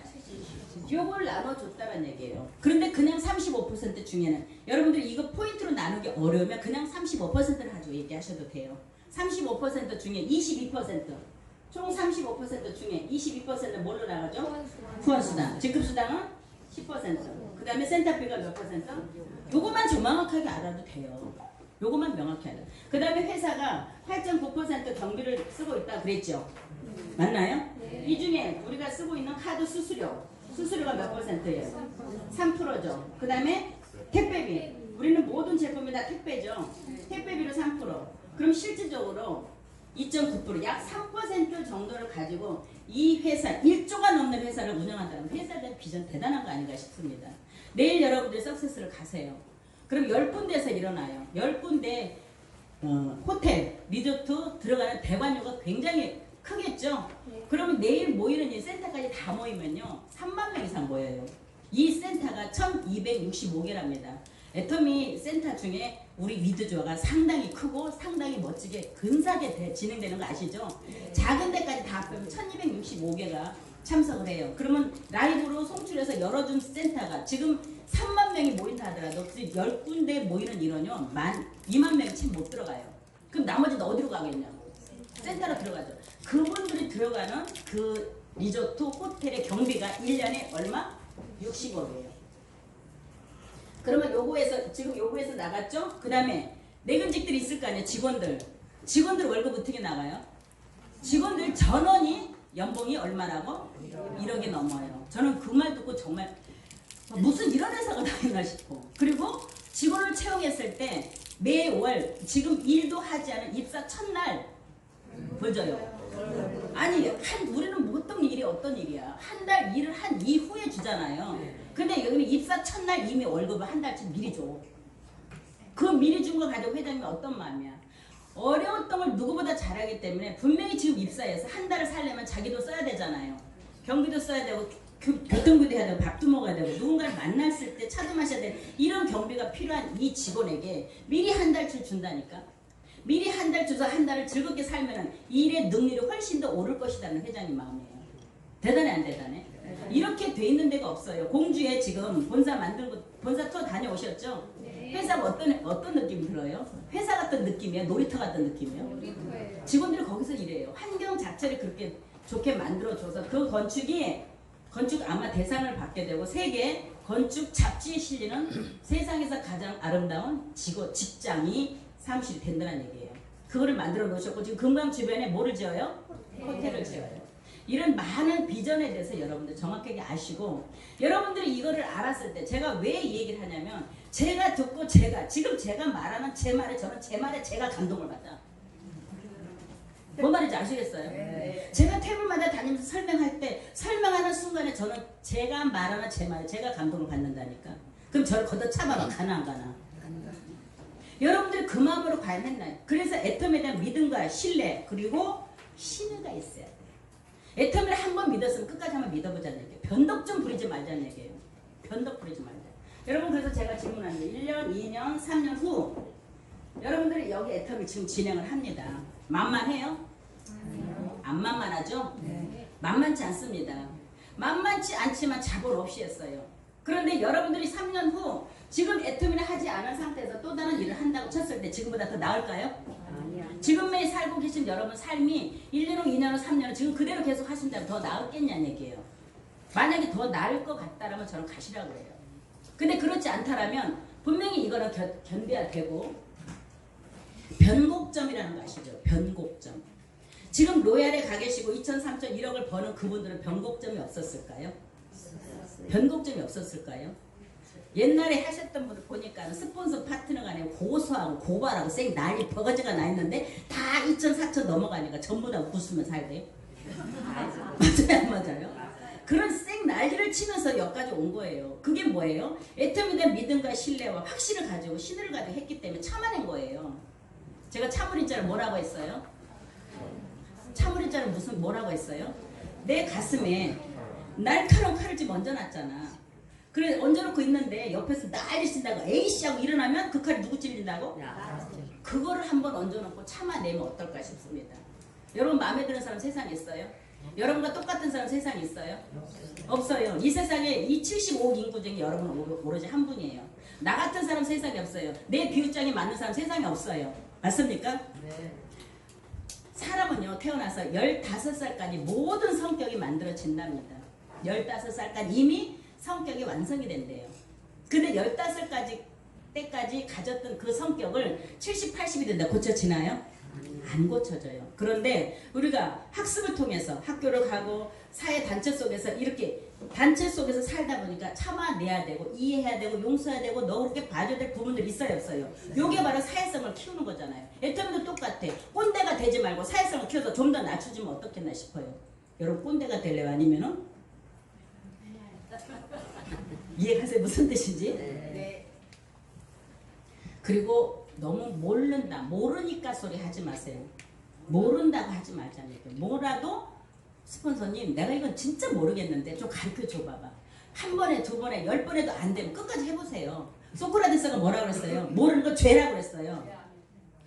요걸 나눠줬다는 얘기예요. 그런데 그냥 35% 중에는 여러분들이 이거 포인트로 나누기 어려우면 그냥 35%를 가지고 얘기하셔도 돼요. 35% 중에 22%, 총 35% 중에 22%는 뭘로 나가죠? 후원수당. 직급수당은 10%. 그 다음에 센터비가 몇 %? 요것만 정확하게 알아도 돼요. 요것만 명확히 알아. 그 다음에 회사가 8.9% 경비를 쓰고 있다 그랬죠? 맞나요? 이 중에 우리가 쓰고 있는 카드 수수료가 몇 %예요? 3%죠. 그 다음에 택배비. 우리는 모든 제품이 다 택배죠. 택배비로 3%. 그럼 실질적으로 2.9%, 약 3% 정도를 가지고 이 회사, 1조가 넘는 회사를 운영한다는 회사에 대한 비전 대단한 거 아닌가 싶습니다. 내일 여러분들 석세스를 가세요. 그럼 10군데에서 일어나요. 10군데 호텔, 리조트 들어가는 대관료가 굉장히 크겠죠? 그러면 내일 모이는 이 센터까지 다 모이면요. 3만 명 이상 모여요. 이 센터가 1265개랍니다. 애터미 센터 중에 우리 위드조가 상당히 크고 상당히 멋지게 근사하게 진행되는 거 아시죠? 작은 데까지 다 합하면 1265개가 참석을 해요. 그러면 라이브로 송출해서 열어준 센터가 지금 3만 명이 모인다 하더라도 10군데 모이는 인원이요. 2만 명이 채 못 들어가요. 그럼 나머지는 어디로 가겠냐고. 센터로 들어가죠. 그분들이 들어가는 그 리조트 호텔의 경비가 1년에 얼마? 60억이에요. 그러면 요거에서 지금 요거에서 나갔죠? 그 다음에 내근직들이 있을 거 아니에요. 직원들 월급 어떻게 나가요? 직원들 전원이 연봉이 얼마라고? 1억이 넘어요. 저는 그 말 듣고 정말 무슨 이런 회사가 다 있나 싶고. 그리고 직원을 채용했을 때 매월 지금 일도 하지 않은 입사 첫날 벌 줘요. 아니 우리는 보통 일이 어떤 일이야? 한 달 일을 한 이후에 주잖아요. 근데 여기는 입사 첫날 이미 월급을 한 달치 미리 줘. 그 미리 준 거 가지고 회장님이 어떤 마음이야? 어려웠던 걸 누구보다 잘하기 때문에 분명히 지금 입사해서 한 달을 살려면 자기도 써야 되잖아요. 경비도 써야 되고 교통비도 해야 되고 밥도 먹어야 되고 누군가를 만났을 때 차도 마셔야 되는 이런 경비가 필요한 이 직원에게 미리 한 달치 준다니까. 미리 한 달 줘서 한 달을 즐겁게 살면 일의 능률이 훨씬 더 오를 것이라는 회장님 마음이에요. 대단해 안 대단해? 이렇게 돼 있는 데가 없어요. 공주에 지금 본사 만들고 본사 투어 다녀오셨죠? 회사가 어떤 느낌이 들어요? 회사 같은 느낌이에요? 놀이터 같은 느낌이에요? 직원들이 거기서 일해요. 환경 자체를 그렇게 좋게 만들어줘서 그 건축 아마 대상을 받게 되고 세계 건축 잡지에 실리는 세상에서 가장 아름다운 직장이 사무실이 된다는 얘기예요. 그거를 만들어 놓으셨고 지금 금강 주변에 뭐를 지어요? 호텔을 지어요. 이런 많은 비전에 대해서 여러분들 정확하게 아시고 여러분들이 이거를 알았을 때 제가 왜 이 얘기를 하냐면 제가 듣고 지금 제가 말하는 제 말에 저는 제 말에 제가 감동을 받아. 뭔 말인지 아시겠어요? 네. 제가 테이블마다 다니면서 설명할 때 설명하는 순간에 저는 제가 말하는 제 말에 제가 감동을 받는다니까. 그럼 저를 걷어차봐봐. 가나 안 가나. 여러분들이 그 마음으로 과연 했나요? 그래서 애텀에 대한 믿음과 신뢰 그리고 신뢰가 있어야 돼요. 애텀을 한번 믿었으면 끝까지 한번 믿어보자는 얘기예요. 변덕 좀 부리지 말자는 얘기예요. 변덕 부리지 말자. 여러분 그래서 제가 질문하는 게 1년, 2년, 3년 후 여러분들이 여기 애텀이 지금 진행을 합니다. 만만해요? 안 만만하죠? 네. 만만치 않습니다. 만만치 않지만 자본 없이 했어요. 그런데 여러분들이 3년 후 지금 애터미를 하지 않은 상태에서 또 다른 일을 한다고 쳤을 때 지금보다 더 나을까요? 아니야. 지금에 살고 계신 여러분 삶이 1년 후, 2년 후, 3년 후 지금 그대로 계속 하신다면 더 나을겠냐는 얘기예요. 만약에 더 나을 것 같다라면 저는 가시라고 해요. 근데 그렇지 않다라면 분명히 이거는 견뎌야 되고 변곡점이라는 거 아시죠? 변곡점. 지금 로얄에 가 계시고 2천, 3천, 1억을 버는 그분들은 변곡점이 없었을까요? 변곡점이 없었을까요? 옛날에 하셨던 분들 보니까 스폰서 파트너 간에 고소하고 고발하고 쌩 난리 버거지가 나 있는데 다 2천, 4천 넘어가니까 전부 다 웃으면 살야 돼요? 맞아요? 안 맞아요? 그런 쌩 난리를 치면서 여기까지 온 거예요. 그게 뭐예요? 애텀에 대한 믿음과 신뢰와 확신을 가지고 신을 가지고 했기 때문에 참아낸 거예요. 제가 참으리자를 뭐라고 했어요? 참으리자를 뭐라고 했어요? 내 가슴에 날카로운 칼을 지금 얹어놨잖아. 그래 얹어놓고 있는데 옆에서 난리 친다고 에이씨 하고 일어나면 그 칼이 누구 찔린다고? 그거를 한번 얹어놓고 참아내면 어떨까 싶습니다. 여러분 마음에 드는 사람 세상에 있어요? 여러분과 똑같은 사람 세상에 있어요? 없어요. 이 세상에 이 75억 인구 중에 여러분은 오로지 한 분이에요. 나 같은 사람 세상에 없어요. 내 비유장에 맞는 사람 세상에 없어요. 맞습니까? 네. 사람은요 태어나서 15살까지 모든 성격이 만들어진답니다. 15살까지 이미 성격이 완성이 된대요. 근데 15살까지 때까지 가졌던 그 성격을 70, 80이 된다 고쳐지나요? 안 고쳐져요. 그런데 우리가 학습을 통해서 학교를 가고 사회 단체 속에서 이렇게 단체 속에서 살다 보니까 참아내야 되고 이해해야 되고 용서해야 되고 너 그렇게 봐줘야 될 부분들이 있어요 없어요? 요게 바로 사회성을 키우는 거잖아요. 애터미도 똑같아. 꼰대가 되지 말고 사회성을 키워서 좀 더 낮춰지면 어떻겠나 싶어요. 여러분 꼰대가 될래요? 아니면은? 이해가세요? 무슨 뜻인지? 네. 그리고 너무 모른다 모르니까 소리 하지 마세요. 모른다고 하지 말자니까. 뭐라도 스폰서님 내가 이건 진짜 모르겠는데 좀 가르쳐 줘봐봐. 한 번에 두 번에 10번에도 안 되면 끝까지 해보세요. 소크라테스가 뭐라 그랬어요? 모르는 건 죄라고 그랬어요.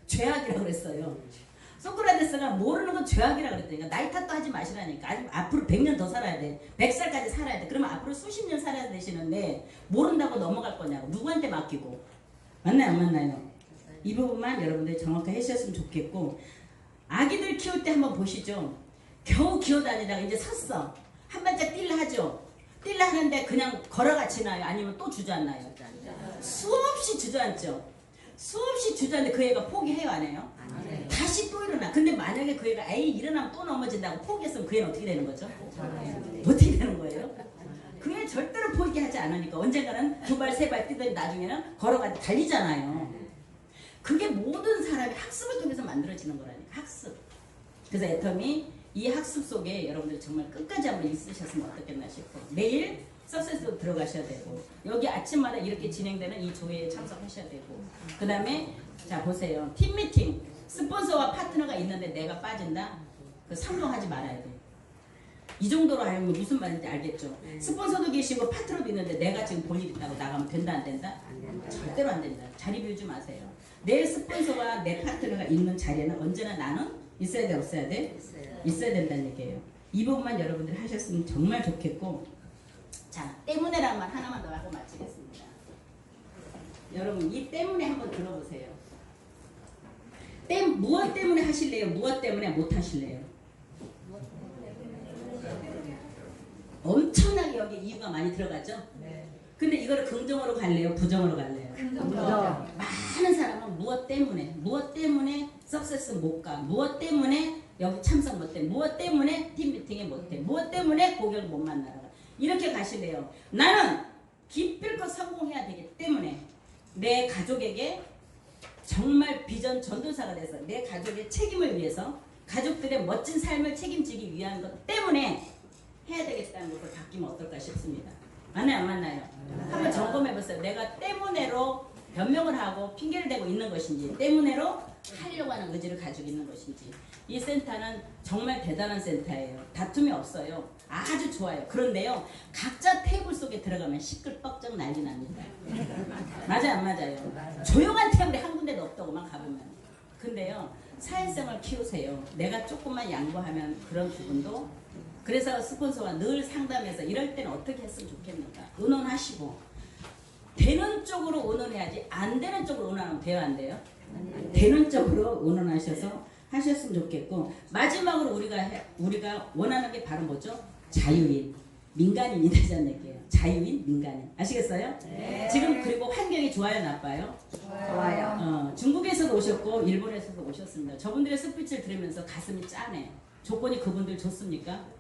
죄악이라고 그랬어요. 소크라테스가 모르는 건 죄악이라고 그랬다니까. 나이 탓도 하지 마시라니까. 아니, 앞으로 100년 더 살아야 돼. 100살까지 살아야 돼. 그러면 앞으로 수십 년 살아야 되시는데 모른다고 넘어갈 거냐고. 누구한테 맡기고. 맞나요 안 맞나요? 이 부분만 여러분들이 정확하게 해주셨으면 좋겠고, 아기들 키울 때 한번 보시죠. 겨우 기어다니다가 이제 섰어. 한 발짝 뛸라 하죠. 뛸라 하는데 그냥 걸어가 지나요? 아니면 또 주저앉나요? 수없이 주저앉죠. 수없이 주저앉는데 그 애가 포기해요 안 해요? 다시 또 일어나. 근데 만약에 그 애가 에이 일어나면 또 넘어진다고 포기했으면 그 애는 어떻게 되는 거죠? 어떻게 되는 거예요? 그 애 절대로 포기하지 않으니까 언젠가는 두 발 세 발 뛰더니 나중에는 걸어가 달리잖아요. 그게 모든 사람이 학습을 통해서 만들어지는 거라니까. 학습. 그래서 애터미 이 학습 속에 여러분들 정말 끝까지 한번 있으셨으면 어떻겠나 싶어. 매일 석세스로 들어가셔야 되고, 여기 아침마다 이렇게 진행되는 이 조회에 참석하셔야 되고, 그 다음에 자 보세요. 팀 미팅, 스폰서와 파트너가 있는데 내가 빠진다? 그 상종하지 말아야 돼. 이 정도로 알면 무슨 말인지 알겠죠? 스폰서도 계시고 파트너도 있는데 내가 지금 볼 일 있다고 나가면 된다 안 된다? 절대로 안 된다. 자리 비우지 마세요. 내 스폰서와 내 파트너가 있는 자리에는 언제나 나는 있어야 돼 없어야 돼? 있어야 된다는 얘기예요. 이 부분만 여러분들이 하셨으면 정말 좋겠고, 자 때문에란 말 하나만 더 하고 마치겠습니다. 여러분 이 때문에 한번 들어보세요. 무엇 때문에 하실래요? 무엇 때문에 못 하실래요? 엄청나게 여기 이유가 많이 들어가죠? 근데 이거를 긍정으로 갈래요? 부정으로 갈래요? 많은 사람은 무엇 때문에 석세스 못 가, 무엇 때문에 여기 참석 못 해, 무엇 때문에 팀 미팅에 못 해, 무엇 때문에 고객을 못 만나러 가. 이렇게 가실래요? 나는 기필코 성공해야 되기 때문에 내 가족에게 정말 비전 전도사가 돼서 내 가족의 책임을 위해서 가족들의 멋진 삶을 책임지기 위한 것 때문에 해야 되겠다는 것을 바뀌면 어떨까 싶습니다. 맞나요 안 맞나요? 한번 점검해보세요. 내가 때문에로 변명을 하고 핑계를 대고 있는 것인지, 때문에로 하려고 하는 의지를 가지고 있는 것인지. 이 센터는 정말 대단한 센터예요. 다툼이 없어요. 아주 좋아요. 그런데요, 각자 테이블 속에 들어가면 시끌벅적 난리 납니다. 맞아요 안 맞아요? 조용한 테이블이 한 군데도 없다고만 가보면. 근데요, 사회성을 키우세요. 내가 조금만 양보하면 그런 부분도. 그래서 스폰서와 늘 상담해서 이럴 때는 어떻게 했으면 좋겠는가 의논하시고, 되는 쪽으로 의논해야지 안 되는 쪽으로 의논하면 돼요 안 돼요? 되는 쪽으로 의논하셔서 하셨으면 좋겠고, 마지막으로 우리가 원하는 게 바로 뭐죠? 자유인, 민간인이 되자는 얘기예요. 자유인, 민간인. 아시겠어요? 네. 지금 그리고 환경이 좋아요 나빠요? 좋아요. 중국에서도 오셨고 일본에서도 오셨습니다. 저분들의 스피치를 들으면서 가슴이 짠해요. 조건이 그분들 좋습니까?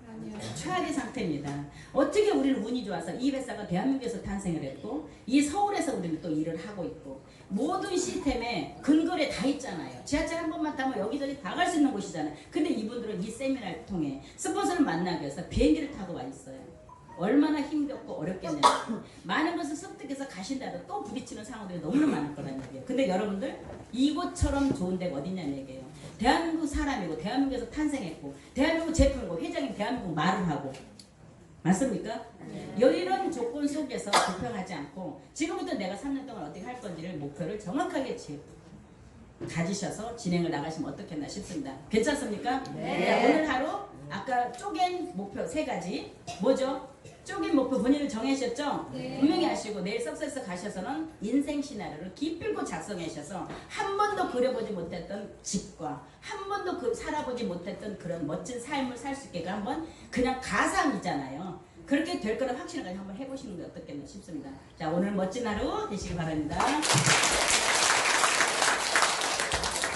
최악의 상태입니다. 어떻게 우리는 운이 좋아서 이 회사가 대한민국에서 탄생을 했고 이 서울에서 우리는 또 일을 하고 있고 모든 시스템에 근거리에 다 있잖아요. 지하철 한 번만 타면 여기저기 다 갈 수 있는 곳이잖아요. 근데 이분들은 이 세미나를 통해 스폰서를 만나기 위해서 비행기를 타고 와 있어요. 얼마나 힘겹고 어렵겠냐요. 많은 것을 습득해서 가신다도 또 부딪히는 상황들이 너무나 많을 거란 얘기예요. 근데 여러분들 이곳처럼 좋은 데가 어딨냐는 얘기예요. 대한민국 사람이고 대한민국에서 탄생했고 대한민국 제품이고 회장이 대한민국 말을 하고, 맞습니까? 이런 조건 속에서 불평하지 않고 지금부터 내가 3년 동안 어떻게 할 건지를 목표를 정확하게 가지셔서 진행을 나가시면 어떻겠나 싶습니다. 괜찮습니까? 네. 자, 오늘 하루 아까 쪼갠 목표 3가지 뭐죠? 쪼갠 목표 본인을 정하셨죠? 네. 분명히 하시고 내일 석세스 가셔서는 인생 시나리오를 기필코 작성하셔서 한 번도 그려보지 못했던 집과 한 번도 살아보지 못했던 그런 멋진 삶을 살 수 있게 한번 그냥 가상이잖아요. 그렇게 될 거는 확신을 가지고 한번 해보시는 게 어떻겠나 싶습니다. 자, 오늘 멋진 하루 되시길 바랍니다.